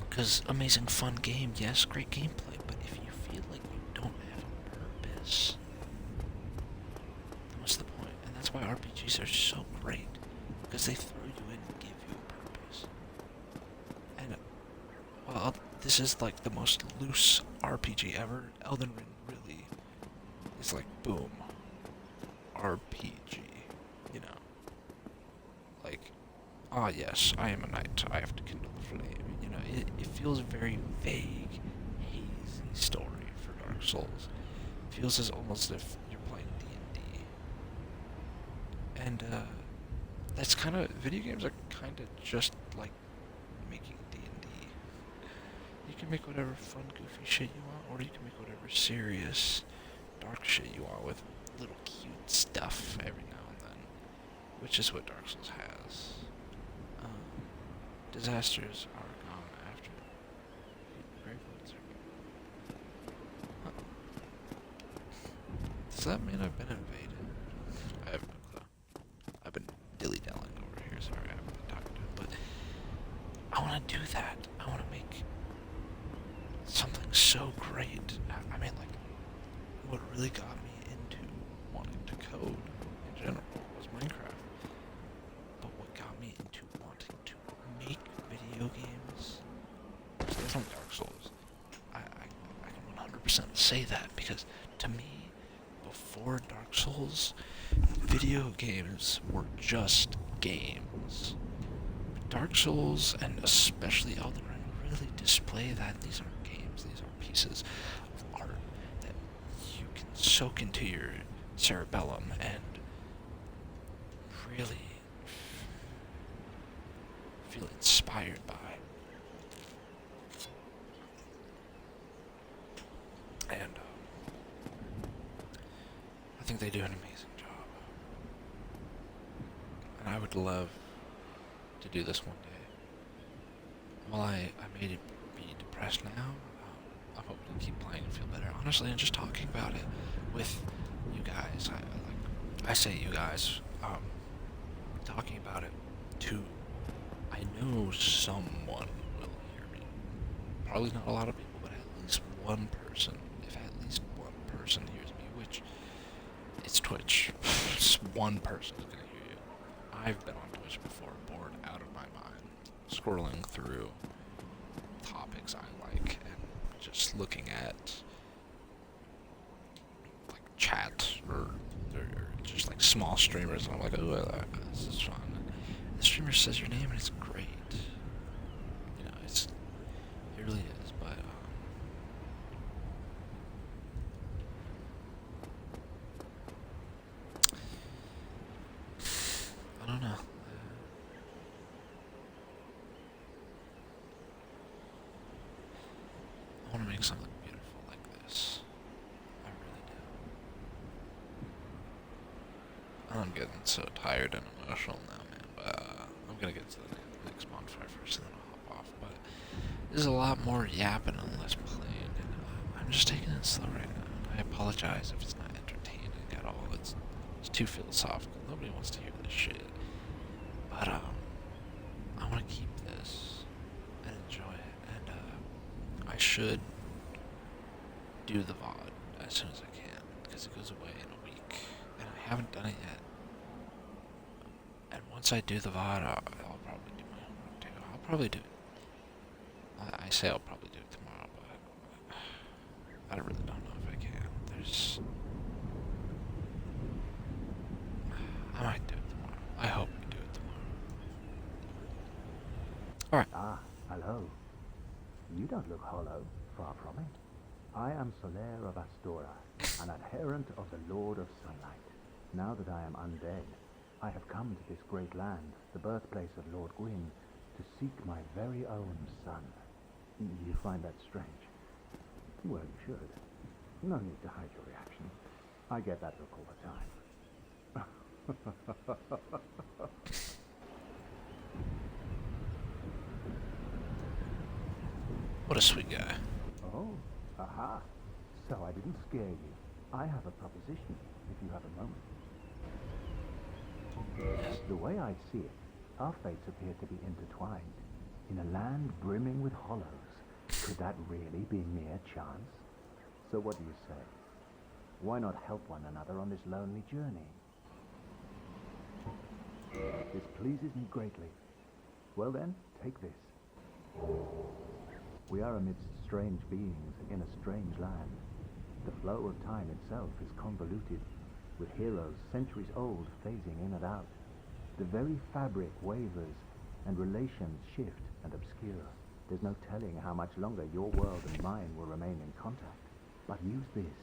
Because amazing fun game, yes, great gameplay, but if you feel like you don't have a purpose, then what's the point? And that's why RPGs are so great, because they throw you in and give you a purpose. And, well, this is like the most loose RPG ever. Elden Ring really is like, boom, RPG, you know? Like, ah yes, I am a knight, I have to kindle the flame. You know, it feels very vague, hazy story for Dark Souls. It feels as almost as if you're playing D&D. And, that's kind of, video games are kind of just like making D&D. You can make whatever fun, goofy shit you want, or you can make whatever serious, dark shit you want with little cute stuff every now and then, which is what Dark Souls has. Disasters are gone after graveyards are gone. Does that mean I've been invaded? I have no clue. I've been dilly-dallying over here, sorry, I haven't been talking to him, but I want to do that. I want to make something so great. I mean, like, what really got me into wanting to code in general was Minecraft. But what got me into wanting to make video games was definitely Dark Souls. I can 100% say that, because to me, before Dark Souls, video games were just games. Dark Souls, and especially Elden Ring, really display that these aren't games, these are pieces of art that you can soak into your cerebellum and really feel inspired by. And I think they do an amazing job. And I would love to do this one day. While I may be depressed now, I'm hoping to keep playing and feel better. Honestly, and just talking about it with you guys, I say you guys, talking about it to, I know someone will hear me. Probably not a lot of people, but at least one person. If at least one person hears me, which, it's Twitch. Just one person's gonna hear you. I've been on Twitch before, bored out of my mind, scrolling through topics I like and just looking at like chat or just like small streamers, and I'm like, oh, this is fun. And the streamer says your name and it's great. You know, it really is. But I don't know. I want to make something beautiful like this. I really I'm getting so tired and emotional now, man. But I'm gonna get to the next bonfire first, and then I'll hop off. But there's a lot more yapping and less playing, and I'm just taking it slow right now. And I apologize if it's not entertaining at all. It's too philosophical. Nobody wants to hear this shit. But I want to keep this and enjoy it, and I should do the VOD as soon as I can because it goes away in a week, and I haven't done it yet. And once I do the VOD, I'll probably do my homework too. I'll probably do it. I say I'll probably do it tomorrow, but I really don't know if I can. I might do it tomorrow. I hope we do it tomorrow. Alright. Ah, hello. You don't look hollow, far from it. I am Soler of Astora, an adherent of the Lord of Sunlight. Now that I am undead, I have come to this great land, the birthplace of Lord Gwyn, to seek my very own son. You find that strange? Well, you should. No need to hide your reaction. I get that look all the time. What a sweet guy. Oh, aha. So I didn't scare you. I have a proposition, if you have a moment. The way I see it, our fates appear to be intertwined. In a land brimming with hollows, could that really be mere chance? So what do you say? Why not help one another on this lonely journey? This pleases me greatly. Well then, take this. We are amidst strange beings in a strange land. The flow of time itself is convoluted, with heroes centuries old phasing in and out. The very fabric wavers, and relations shift and obscure. There's no telling how much longer your world and mine will remain in contact. But use this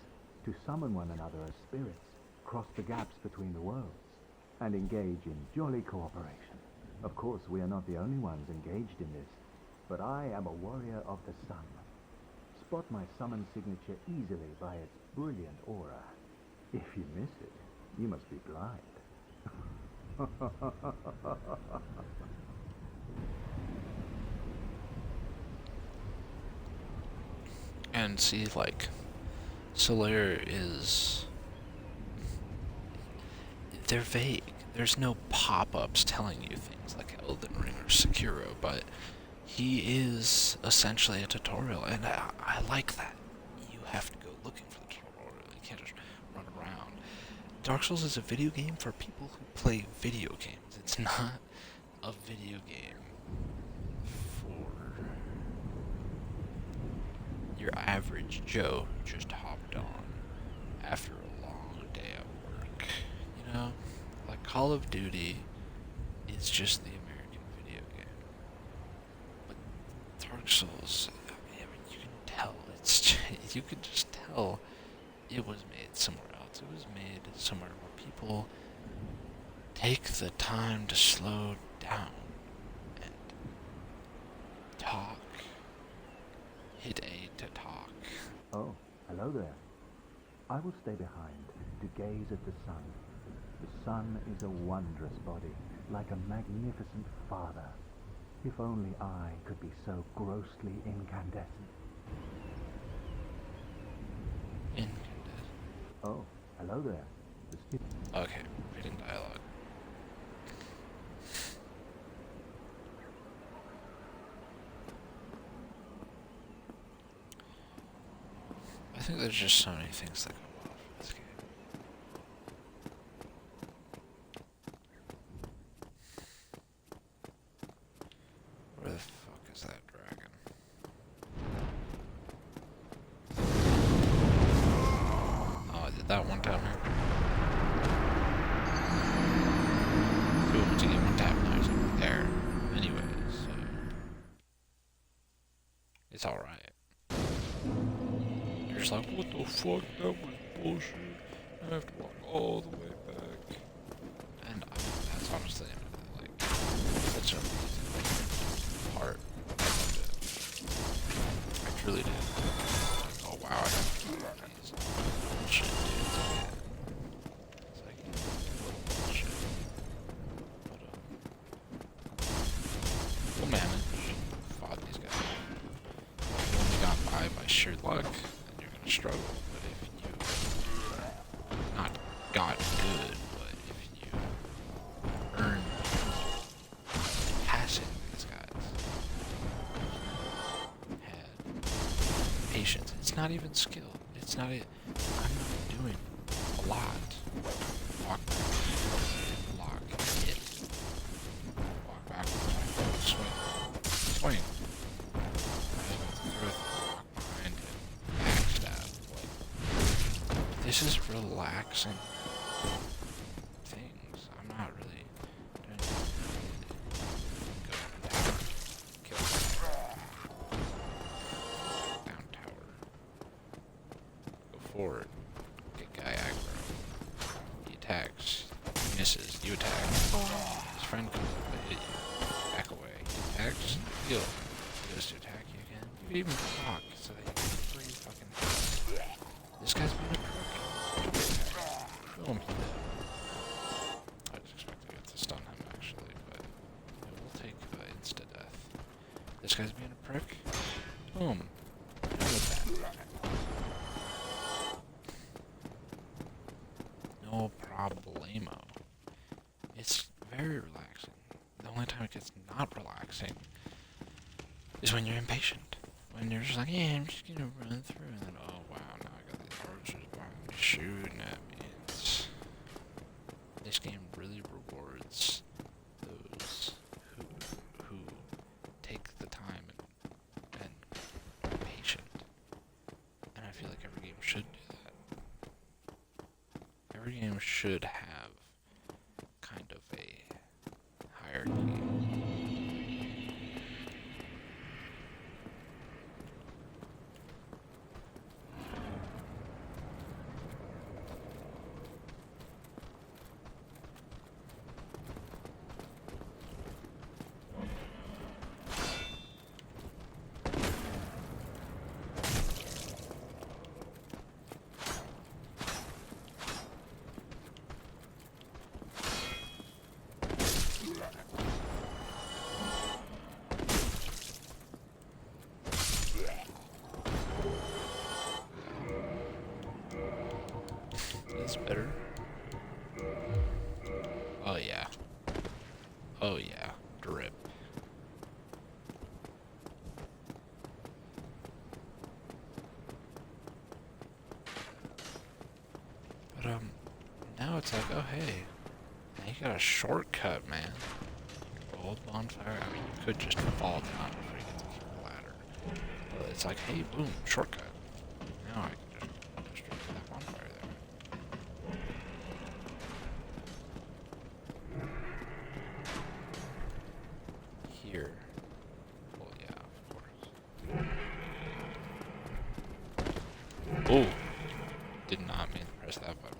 to summon one another as spirits, cross the gaps between the worlds, and engage in jolly cooperation. Of course, we are not the only ones engaged in this, but I am a warrior of the sun. Spot my summon signature easily by its brilliant aura. If you miss it, you must be blind. And see, like, Solaire is... They're vague. There's no pop-ups telling you things like Elden Ring or Sekiro, but he is essentially a tutorial, and I like that. You have to go looking for the tutorial. You can't just run around. Dark Souls is a video game for people who play video games. It's not a video game for your average Joe who just hopped on after a long day at work. You know? Like, Call of Duty is just the American video game. But Dark Souls, I mean, you can tell. You can just tell it was made somewhere else. It was made somewhere where people take the time to slow down and talk. Hit A to talk. Oh, hello there. I will stay behind to gaze at the sun. The sun is a wondrous body, like a magnificent father. If only I could be so grossly incandescent. Incandescent. Oh, hello there. Okay, reading dialogue. I think there's just so many things that go well for this game. Where the fuck is that dragon? Oh, I did that one time here. Cool, to get one tap now he's over there. Anyways, so it's alright. You're just like, what the fuck? That was bullshit. I have to walk all the way back. And that's honestly, like, such a amazing part. I loved it. I truly did. Like, oh wow, I have to keep running these. Shit, dude. It's like, suck, then you're gonna struggle. But if you not got good, but if you earn passing these guys, had patience. It's not even skill. It's not it. I'm not doing a lot. Walk back, block, hit. Walk back, swing, swing. Walk behind him, backstab. Like, this is relaxing things. I'm not really doing go down, kill, down tower, go forward, get guy aggro. He attacks, he misses, you attack. His friend comes up to hit you, back away. He attacks, heal. He goes to attack you again. You even block so that you get free fucking hits. This guy's been a prick. Kill him. I was expecting it to stun him actually, but it will take insta death. This guy's being a prick. Boom. Deal with that. No problemo. It's very relaxing. The only time it gets not relaxing is when you're impatient. When you're just like, yeah, I'm just gonna run through, and then, oh wow, now I got these archers behind me shooting at me. This game really rewards those who take the time and are patient. And I feel like every game should do that. Every game should have kind of a hierarchy. It's better. Oh yeah. Oh yeah. Drip. But now it's like, oh hey, now you got a shortcut, man. Old bonfire. I mean, you could just fall down before you get to the ladder. But it's like, hey, boom, shortcut. Now I can just straight to that bonfire there. Here. Well, yeah, of course. Oh, did not mean to press that button.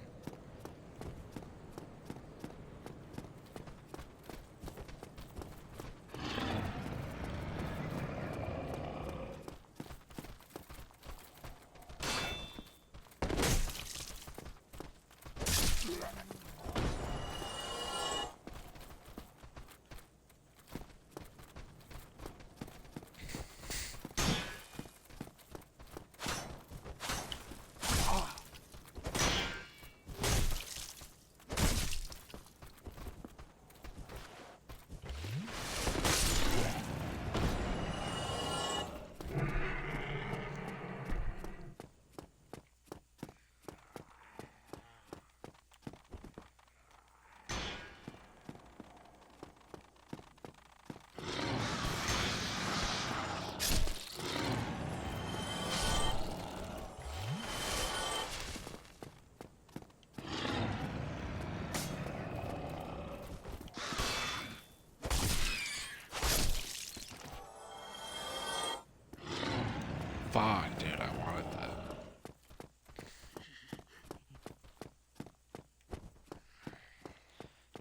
Fuck, dude, I wanted that.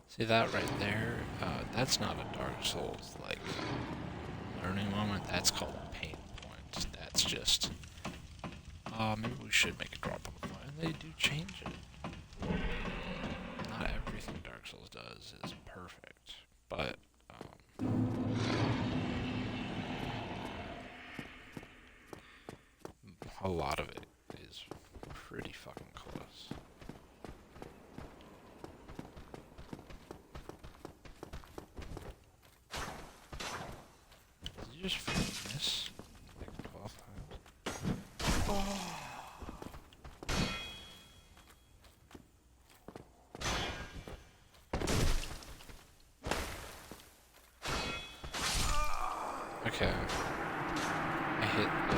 See that right there? That's not a Dark Souls, like, learning moment. That's called a pain point. That's just, maybe we should make a drop on the point. And they do change it. Not everything Dark Souls does is perfect, but, a lot lot of it is pretty fucking close. Did you just fucking miss? Like 12 times? Okay. I hit the...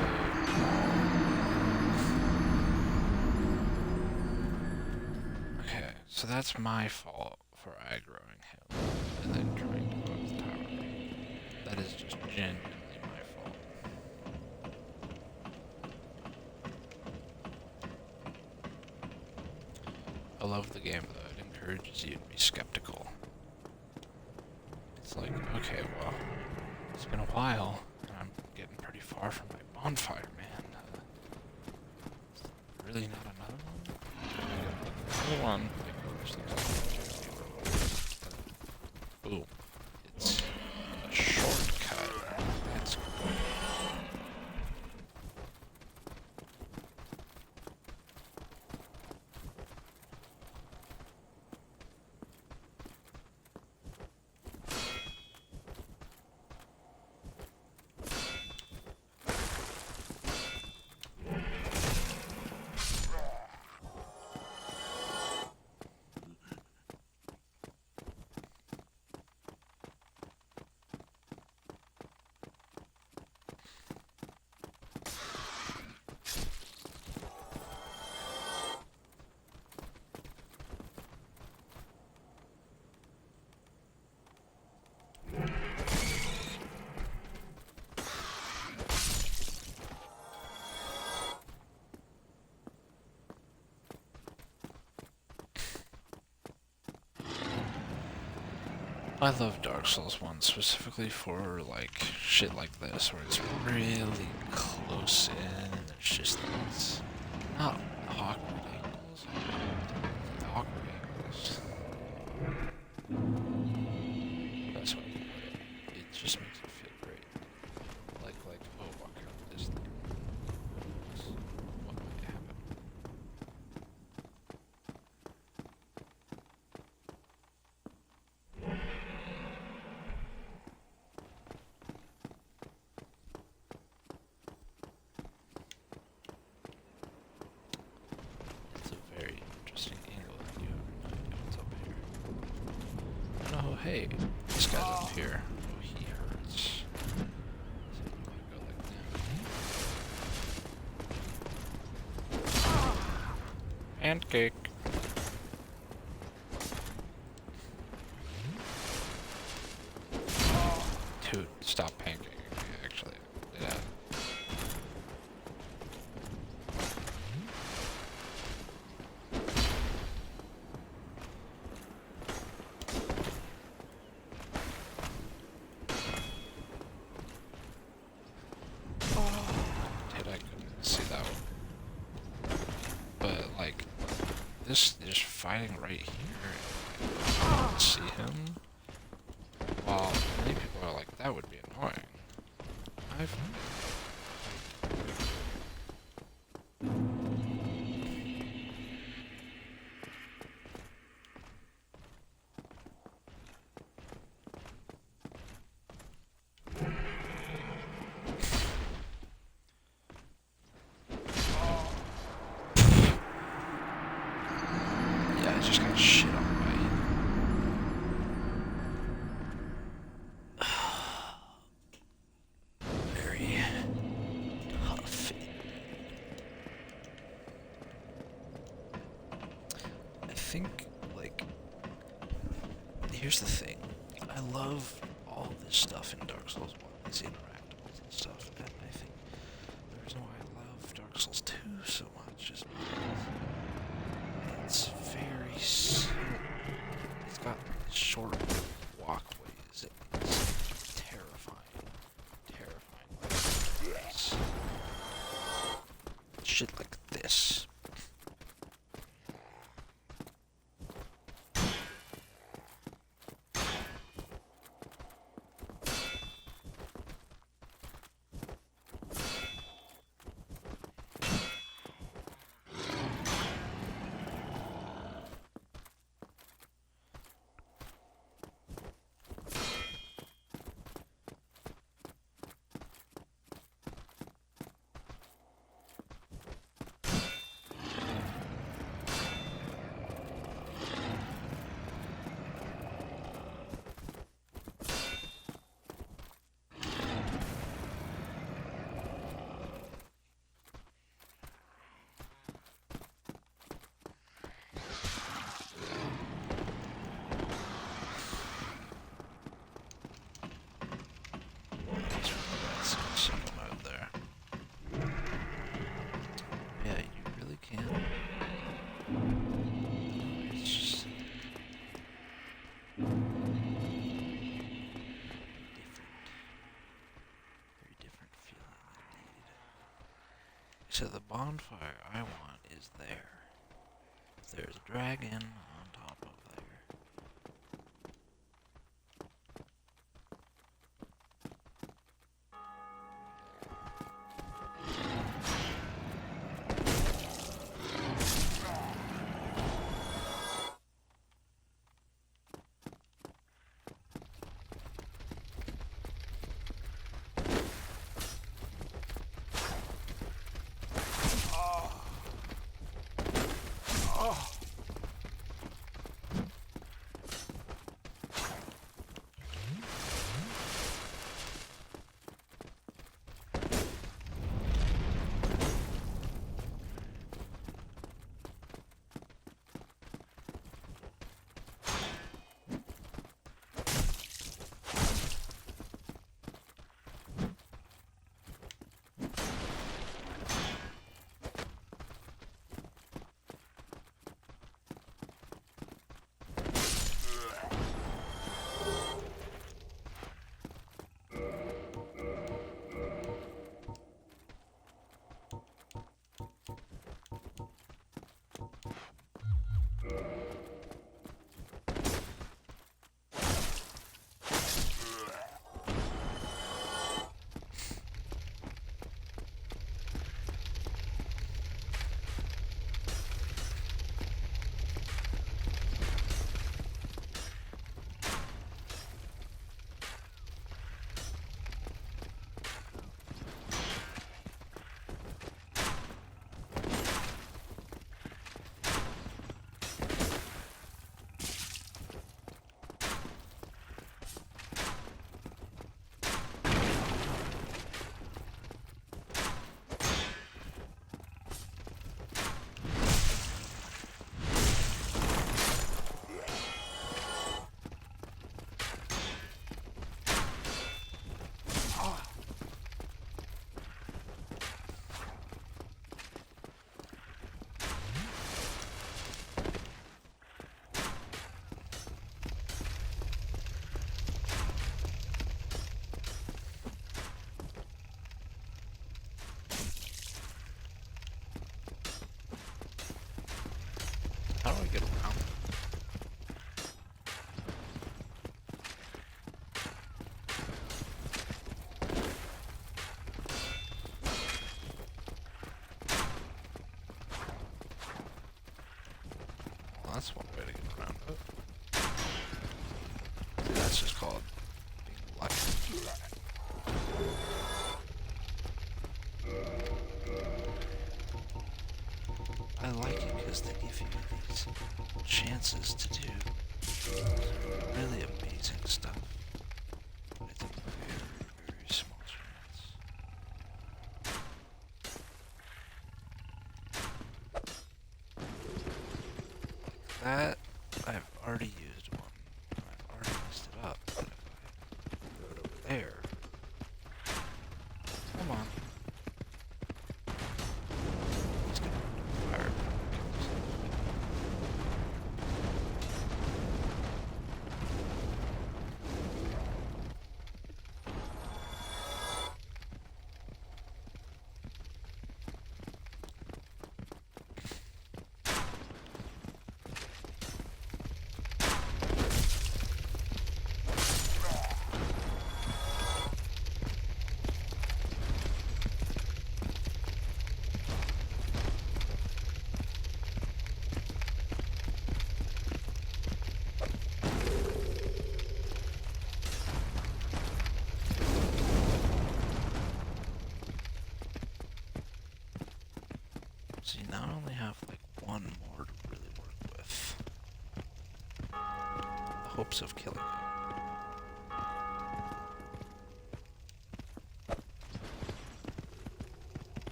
Okay, so that's my fault for aggroing him and then trying to go up the tower. That is just genuinely my fault. I love the game though, it encourages you to be skeptical. It's like, okay, well, it's been a while, and I'm getting pretty far from my bonfire, man. Really not another one? Another one. Boom. It's a shortcut. That's cool. I love Dark Souls 1 specifically for like shit like this where it's really close in and there's just these not awkward angles, awkward angles. That's what I put it. It just makes it feel great. Like oh, walk around this thing. What might happen? Oh, hey, this guy's up here. Oh, he hurts. So I'm gonna go like that. Pancake. Dude, stop pancaking me, actually. Yeah. I couldn't see that one. But, like, this just fighting right here. I don't see him. While many people are like, that would be annoying. I find yeah, I just got shit on by very tough. I think, like, here's the thing. I love all this stuff in Dark Souls 1, these interactables and stuff, and I think the reason why I love Dark Souls 2 so much is because it's very simple. It's got short walkways, and it's terrifying. Terrifying. Like this. Shit like this. to the bonfire I want is there. There's a dragon on top of there. How do I get around? Well, that's one way to get around it. See, that's just called being lucky. I like it because they give you these chances to do really amazing stuff. But I think very, very small chance. Like that, I've already used one. I've already messed it up. But if I go over there, come on. He's gonna fire. So you now only have like one more to really work with. The hopes of killing you.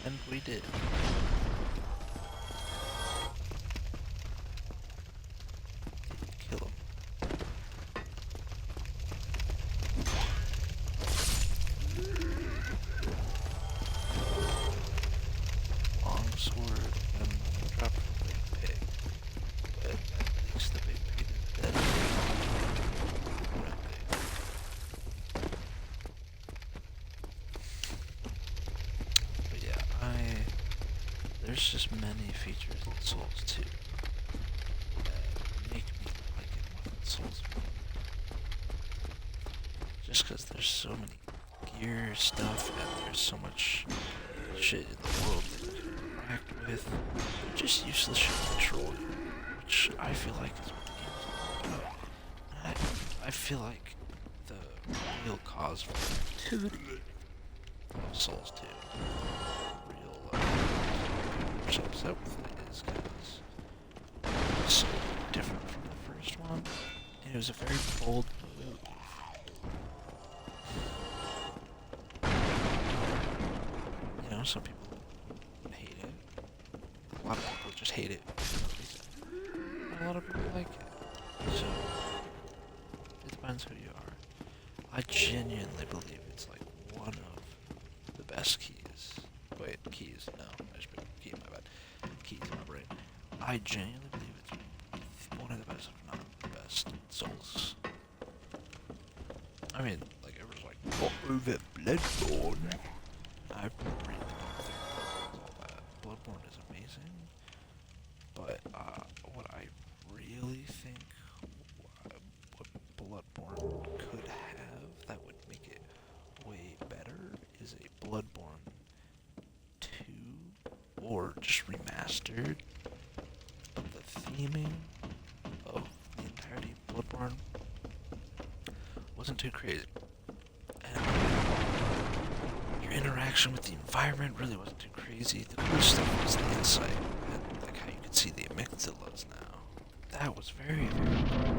And we did. Kill him. Long sword and drop the big pig. But at least the big pig is dead. Red pig. there's just many features in Souls 2 that make me like it more than Souls 1. Just because there's so many gear stuff and there's so much shit in the world that you can interact with. Just useless shit control, which I feel like is what the game's all about. I feel like the real cause for the activity of Souls 2, real so upset with it is because it was so different from the first one, and it was a very bold move. You know, some people hate it. A lot of people just hate it for no reason. And a lot of people like it. So, it depends who you are. I genuinely believe it's like one of the best keys. Wait, keys? No, I just put key in my bed. Keys in my brain. I genuinely believe it's one of the best, if not the best, Souls. I mean, like, everyone's like, oh, that Bloodborne. I really don't think Bloodborne's all that. Bloodborne is amazing, but what I really think what Bloodborne could have that would make it way better is a Bloodborne 2 or just remastered, but the theming of the entirety of Bloodborne wasn't too crazy. And your interaction with the environment really wasn't too crazy. The cool stuff was the insight, and like how you could see the amygdalas now. That was very, very cool.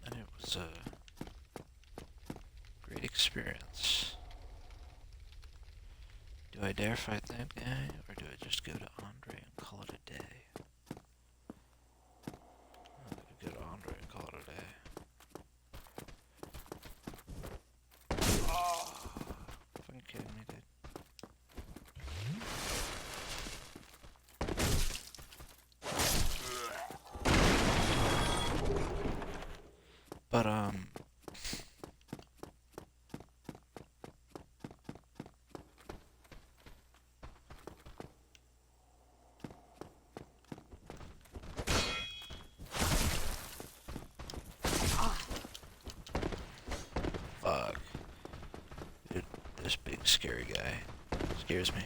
And it was a great experience. Do I dare fight that guy, or do I just go to Andre and call it a day? I could go to Andre and call it a day. Fucking kidding me, dude. But, fuck. Dude, this big scary guy scares me.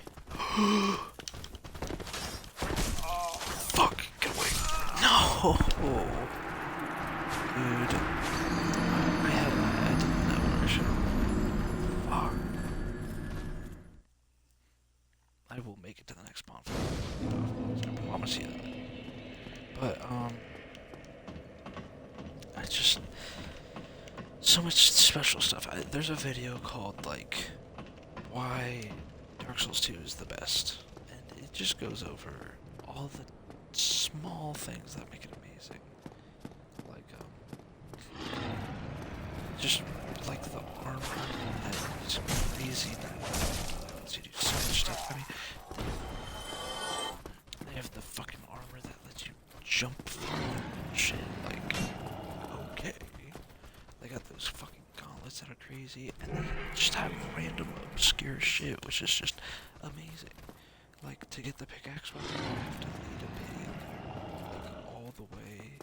Fuck, get away. No! Dude. I didn't know where I should have. Fuck. I will make it to the next bonfire. I promise you that. But, I just... so much special stuff. There's a video called, like, why Dark Souls 2 is the best. And it just goes over all the small things that make it amazing. Like, just, like, the armor that is crazy. That lets you do so much stuff. I mean, they have the fucking armor that lets you jump through and shit. Like, okay. They got those fucking gauntlets that are crazy, and they just have random obscure shit, which is just amazing. Like, to get the pickaxe weapon, you have to lead a pig, like, all the way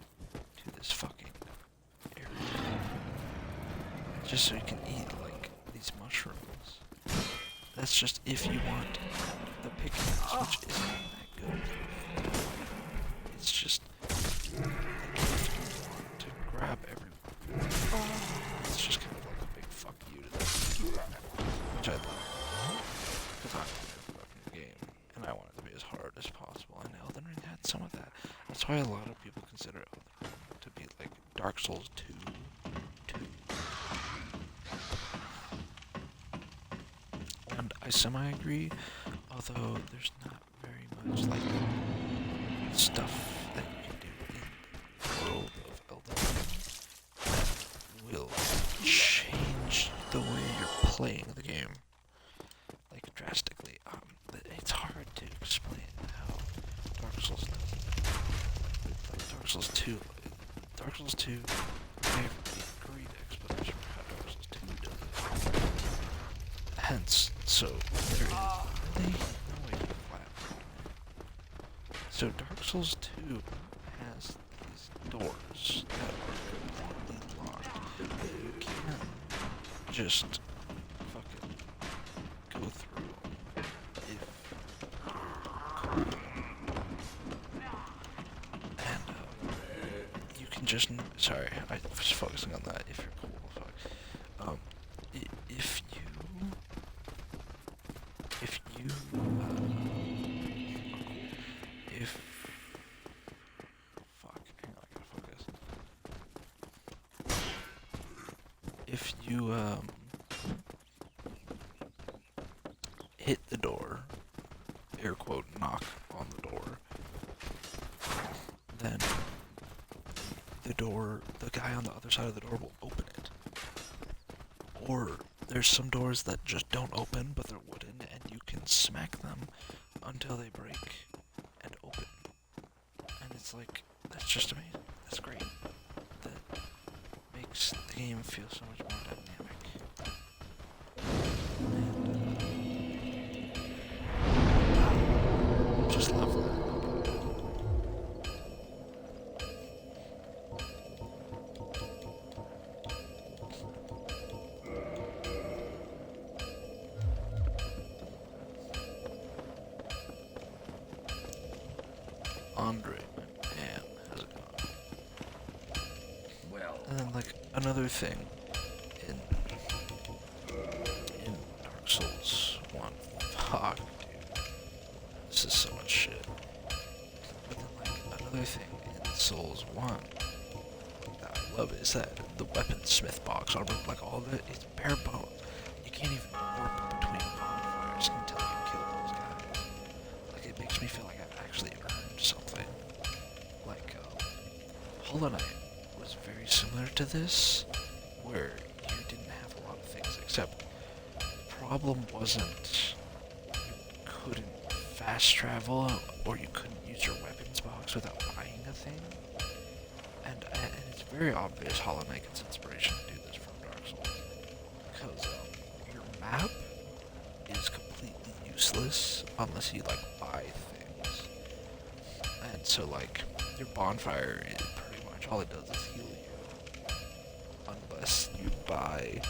to this fucking area, just so you can eat, like, these mushrooms. That's just if you want the pickaxe, which isn't that good. It's just, like, if you want to grab everyone. It's just kind of like a big fuck you to them, which I love, because I want to fuck the game, and I want it to be as hard as possible, and Elden Ring had some of that. That's why a lot of people consider Elden Ring to be like Dark Souls 2. And I semi-agree, although there's not very much, like, stuff that you can do in the world of Elden Ring that will change the way you're playing the game, like, drastically. It's hard to explain how Dark Souls does it. Like, Dark Souls 2, I have a great explanation for how Dark Souls 2 does it. So there is really no way to flat. So Dark Souls 2 has these doors that are completely locked. You can't just fucking go through them if and you can just sorry, I was focusing on that. If you're cool, fuck. If you if fuck, hang on, I gotta focus. If you hit the door, air quote knock on the door, then the guy on the other side of the door will open it. Or there's some doors that just don't open, but they're wooden, and you can smack them until they break and open. And it's like, that's just amazing. That's great. That makes the game feel so much more dynamic. And I just love that. Andre, man, how's it going? Well, And then like another thing in Dark Souls 1, fuck dude, this is so much shit. But then like another thing in Souls 1 that I love is that the weaponsmith box armor, like all of it, is bare bone. You can't even warp between bonfires until you kill those guys. Like it makes me feel like I've actually earned something. Like Hollow Knight was very similar to this, where you didn't have a lot of things, except the problem wasn't you couldn't fast travel or you couldn't use your weapons box without buying a thing. And it's very obvious Hollow Knight gets inspiration to do this from Dark Souls, because your map is completely useless unless you like buy things. And so like your bonfire is pretty much all it does is heal you, unless you buy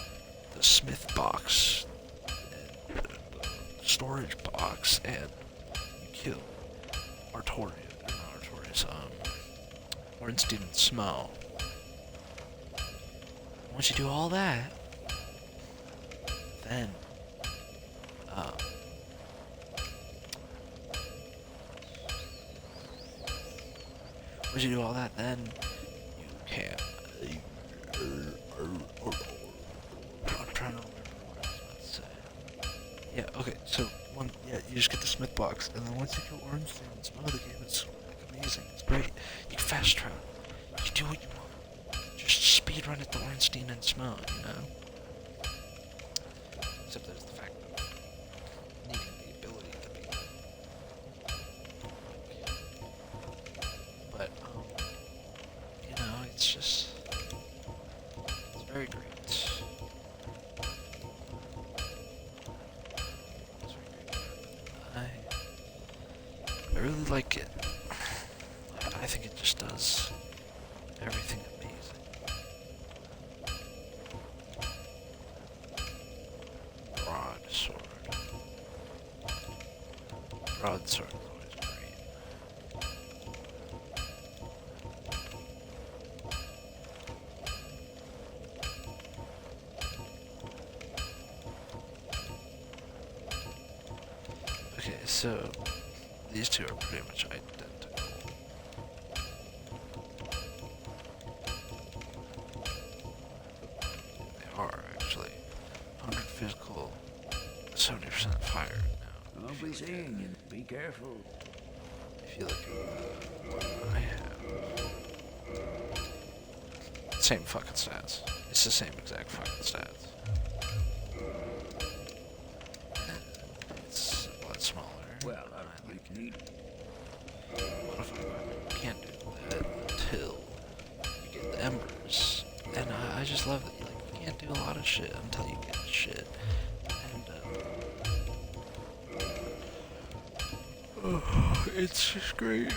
the smith box and the storage box and you kill Artorias, or not Artorias, Ornstein and Smo. Once you do all that, then once you do all that, then you can. I'm trying to remember what I was about to say. Yeah, okay, so you just get the smith box, and then once you kill Ornstein and Smo, the game is like amazing. It's great. You can fast travel. You do what you want. Just speed run it to Ornstein and Smo, you know? Except there's the fact of needing the ability to be. But, you know, it's just, it's very great. It's very great. I really like it. I think it just does everything amazing. Broadsword. Broadsword is always great. Okay, so these two are pretty much identical. They are actually 100 physical, 70% fire. Now, I'll be seeing you. Be careful. if you look at what I have, same fucking stats. It's the same exact fucking stats. It's a lot smaller. Well, I like need. modify weapon. You can't do that until you get the embers. And I just love that you can't do a lot of shit until you get shit. And It's just great.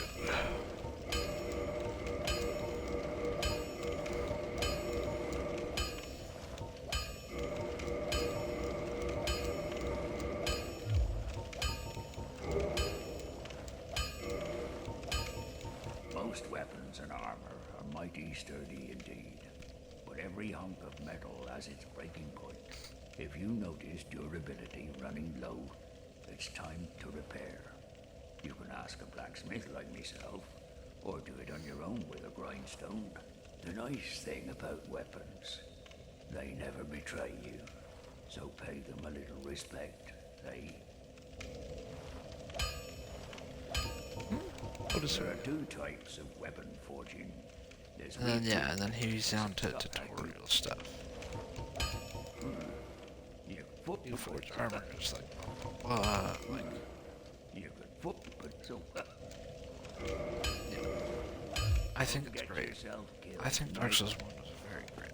Most weapons and armor are mighty sturdy indeed, but every hunk of metal has its breaking point. If you notice durability running low, it's time to repair. You can ask a blacksmith like myself, or do it on your own with a grindstone. The nice thing about weapons, they never betray you, so pay them a little respect, eh? What is There are it? two types of weapon forging. There's And then, meat yeah, and then he's down to stuff like tutorial stuff. you foot You forge armor, just like, you could foot, but so yeah. I think it's get great. yourself killed. I think Dark Souls 1 was very great.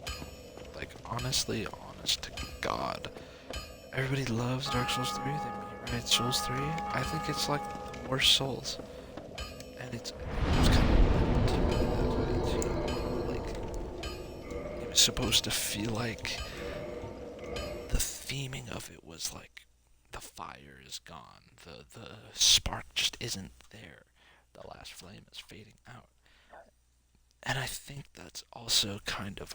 Like, honestly, honest to God, everybody loves Dark Souls 3. They mean, right? Souls 3. I think it's like the worst Souls. And it's kind of that way too. Like, it was supposed to feel like the theming of it was like the fire is gone. The spark just isn't there. The last flame is fading out. And I think that's also kind of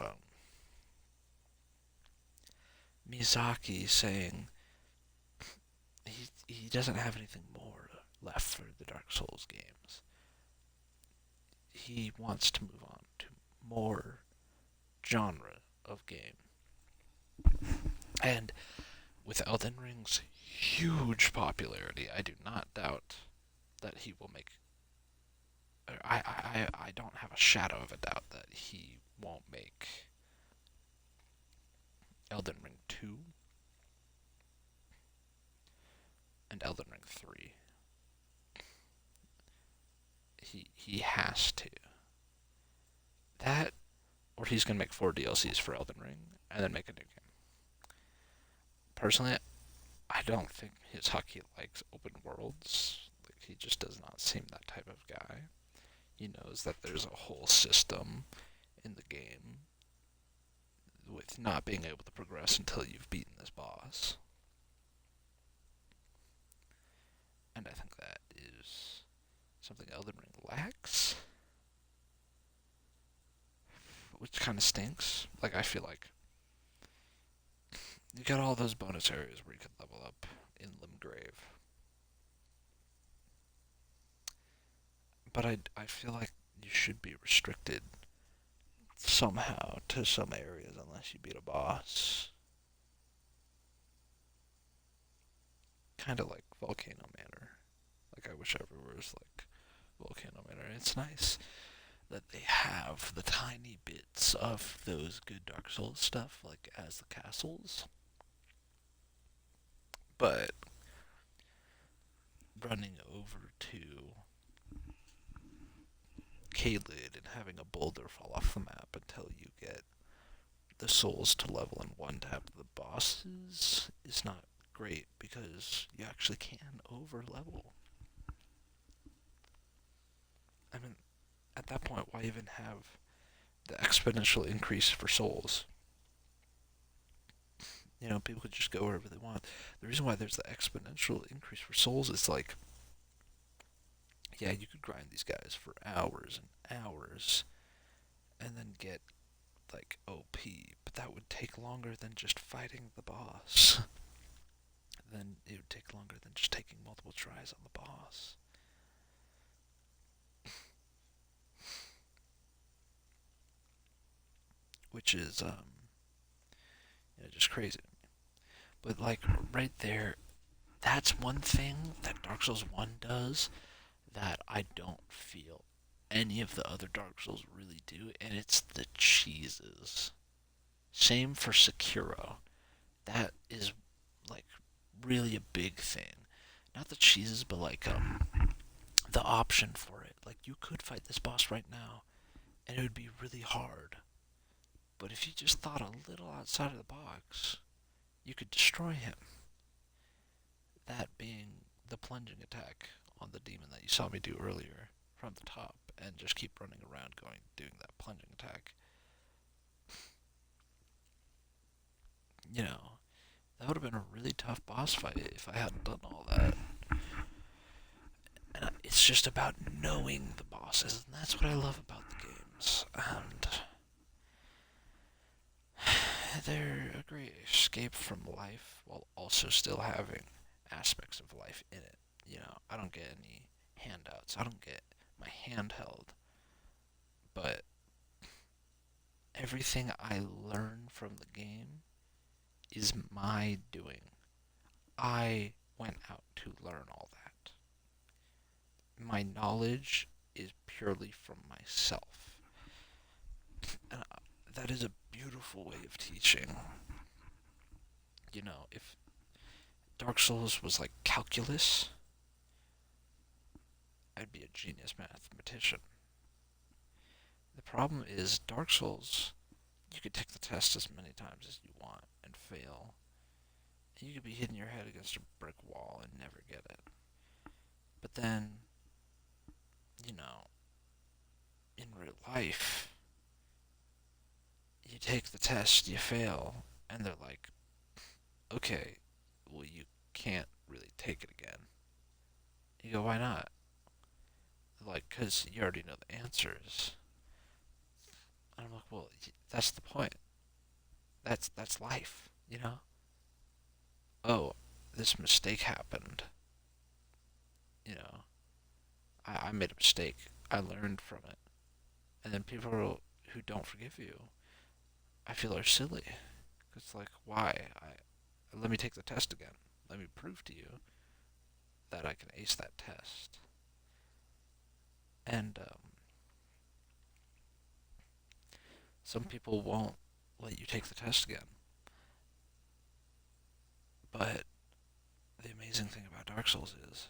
Miyazaki saying he doesn't have anything more left for the Dark Souls games. He wants to move on to more genre of game. And with Elden Ring's huge popularity, I do not doubt that he will make. I don't have a shadow of a doubt that he won't make Elden Ring 2 and Elden Ring 3. He has to. That, or he's gonna make 4 DLCs for Elden Ring and then make a new game. Personally, I don't think Miyazaki likes open worlds. Like, he just does not seem that type of guy. He knows that there's a whole system in the game with not being able to progress until you've beaten this boss. And I think that is something Elden Ring lacks, which kind of stinks. Like, I feel like you got all those bonus areas where you can level up in Limgrave. But I feel like you should be restricted somehow to some areas unless you beat a boss. Kind of like Volcano Manor. Like, I wish everywhere was like Volcano Manor. It's nice that they have the tiny bits of those good Dark Souls stuff, like as the castles. But running over to Caelid and having a boulder fall off the map until you get the souls to level and one tap the bosses is not great because you actually can over level. I mean, at that point, why even have the exponential increase for souls? You know, people could just go wherever they want. The reason why there's the exponential increase for souls is like, yeah, you could grind these guys for hours and hours and then get like OP, but that would take longer than just fighting the boss. Then it would take longer than just taking multiple tries on the boss. Which is just crazy. But like right there, that's one thing that Dark Souls 1 does that I don't feel any of the other Dark Souls really do, and it's the cheeses. Same for Sekiro. That is like really a big thing. Not the cheeses, but like the option for it. Like, you could fight this boss right now, and it would be really hard. But if you just thought a little outside of the box, you could destroy him. That being the plunging attack on the demon that you saw me do earlier from the top and just keep running around doing that plunging attack. You know, that would have been a really tough boss fight if I hadn't done all that. And it's just about knowing the bosses, and that's what I love about the games. And they're a great escape from life while also still having aspects of life in it. You know, I don't get any handouts. I don't get my hand held. But everything I learn from the game is my doing. I went out to learn all that. My knowledge is purely from myself. And that is a beautiful way of teaching. You know, if Dark Souls was like calculus, I'd be a genius mathematician. The problem is, Dark Souls, you could take the test as many times as you want and fail. You could be hitting your head against a brick wall and never get it. But then, you know, in real life, you take the test, you fail, and they're like, okay, well, you can't really take it again. You go, why not? They're like, because you already know the answers. And I'm like, well, that's the point. That's life, you know? Oh, this mistake happened. You know, I made a mistake. I learned from it. And then people who don't forgive you, I feel are silly. It's like, why? Let me take the test again. Let me prove to you that I can ace that test. And some people won't let you take the test again. But the amazing thing about Dark Souls is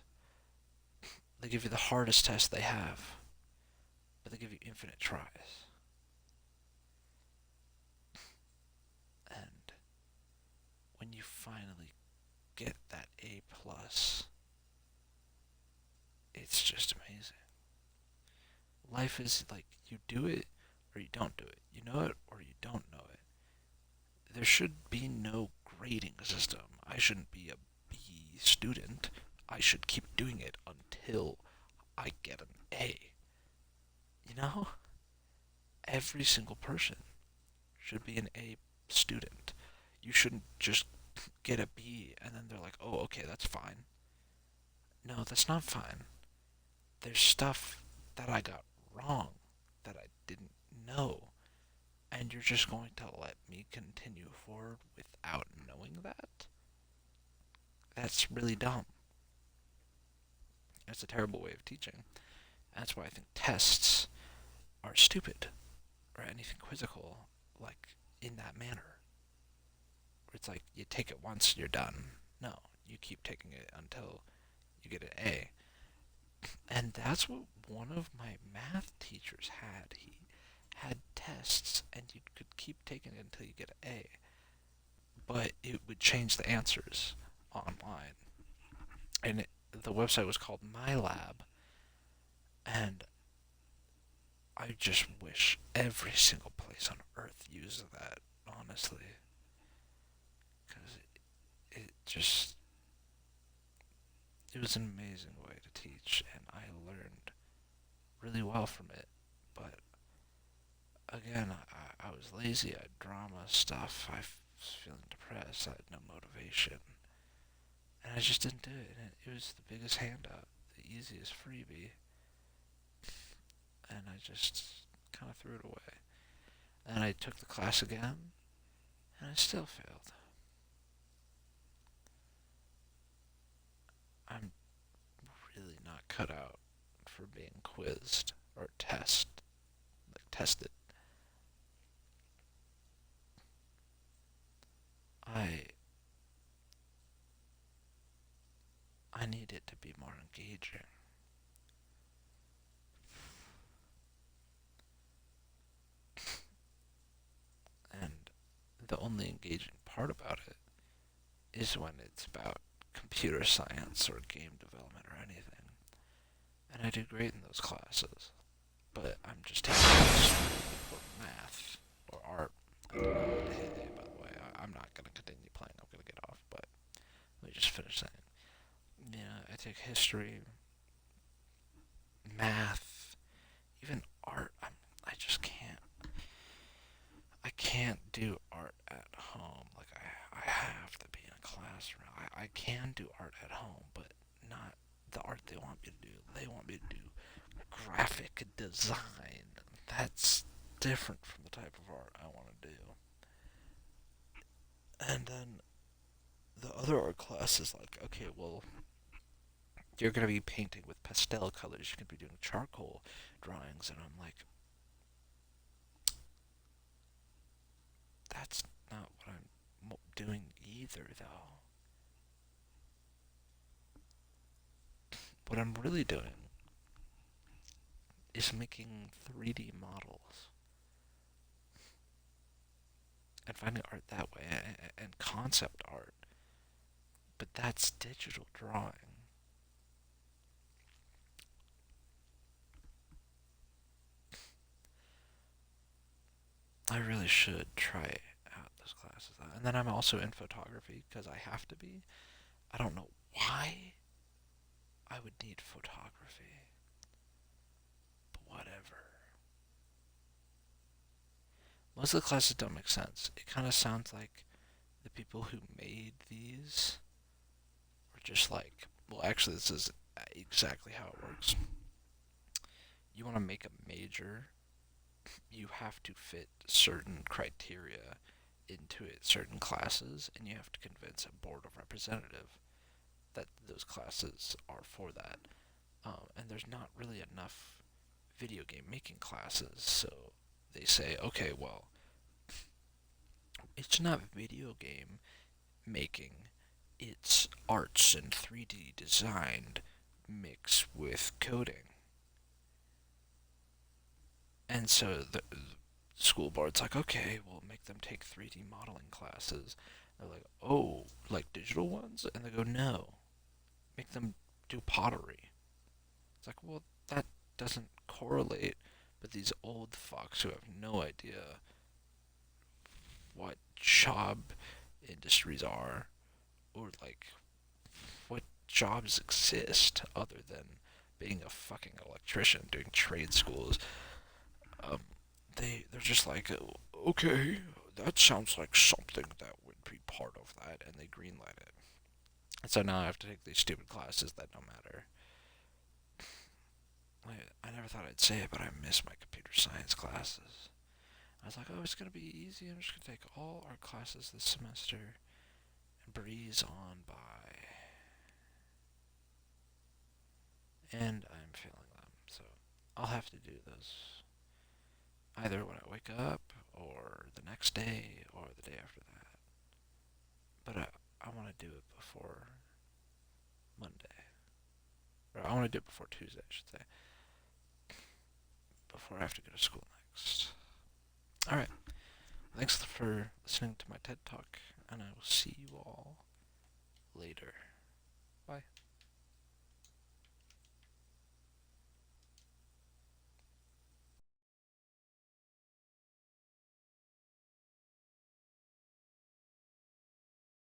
they give you the hardest test they have, but they give you infinite tries. And when you finally get that A plus, it's just amazing. Life is like you do it or you don't do it. You know it or you don't know it. There should be no grading system. I shouldn't be a B student. I should keep doing it until I get an A. You know? Every single person should be an A student. You shouldn't just get a B and then they're like, oh, okay, that's fine. No, that's not fine. There's stuff that I got wrong that I didn't know. And you're just going to let me continue forward without knowing that? That's really dumb. That's a terrible way of teaching. That's why I think tests are stupid, or anything quizzical, like, in that manner. Where it's like, you take it once, you're done. No, you keep taking it until you get an A. And that's what one of my math teachers had. He had tests, and you could keep taking it until you get an A. But it would change the answers online. And the website was called My Lab. And I just wish every single place on Earth used that, honestly. Because it was an amazing way to teach, and I learned really well from it. But again, I was lazy. I had drama stuff. I was feeling depressed. I had no motivation. And I just didn't do it. And it was the biggest handout, the easiest freebie. And I just kind of threw it away. And I took the class again, and I still failed. I'm really not cut out for being quizzed or tested. I need it to be more engaging. And the only engaging part about it is when it's about computer science or game development or anything. and I do great in those classes. But I'm just taking history or math or art. Hey, by the way, I'm not gonna continue playing. I'm gonna get off. But let me just finish saying. Yeah, I take history, math, even art. I just can't. I can't do art at home. Like I have to be in a classroom. I can do art at home, but not the art they want me to do. They want me to do graphic design. That's different from the type of art I want to do. And then the other art class is like, okay, well, you're gonna be painting with pastel colors. You're gonna be doing charcoal drawings, and I'm like, that's not what I'm doing either, though. What I'm really doing is making 3D models and finding art that way, and concept art. But that's digital drawing. I really should try out those classes. And then I'm also in photography because I have to be. I don't know why I would need photography, but whatever. Most of the classes don't make sense. It kind of sounds like the people who made these were just like, well, actually, this is exactly how it works. You want to make a major, you have to fit certain criteria into it, certain classes, and you have to convince a board of representative that those classes are for that. And there's not really enough video game making classes, so they say, okay, well, it's not video game making, it's arts and 3D designed mixed with coding. And so the school board's like, okay, we'll make them take 3D modeling classes. They're like, oh, like digital ones? And they go, no, make them do pottery. It's like, well, that doesn't correlate with these old fucks who have no idea what job industries are, or like what jobs exist other than being a fucking electrician doing trade schools. Um, they're just like, "Oh, okay, that sounds like something that would be part of that," and they greenlight it. And so now I have to take these stupid classes that don't matter. I never thought I'd say it, but I miss my computer science classes. I was like, oh, it's gonna be easy. I'm just gonna take all our classes this semester and breeze on by. And I'm failing them, so I'll have to do those either when I wake up, or the next day, or the day after that. But I want to do it before Monday. Or I want to do it before Tuesday, I should say. Before I have to go to school next. Alright. Thanks for listening to my TED Talk, and I will see you all later.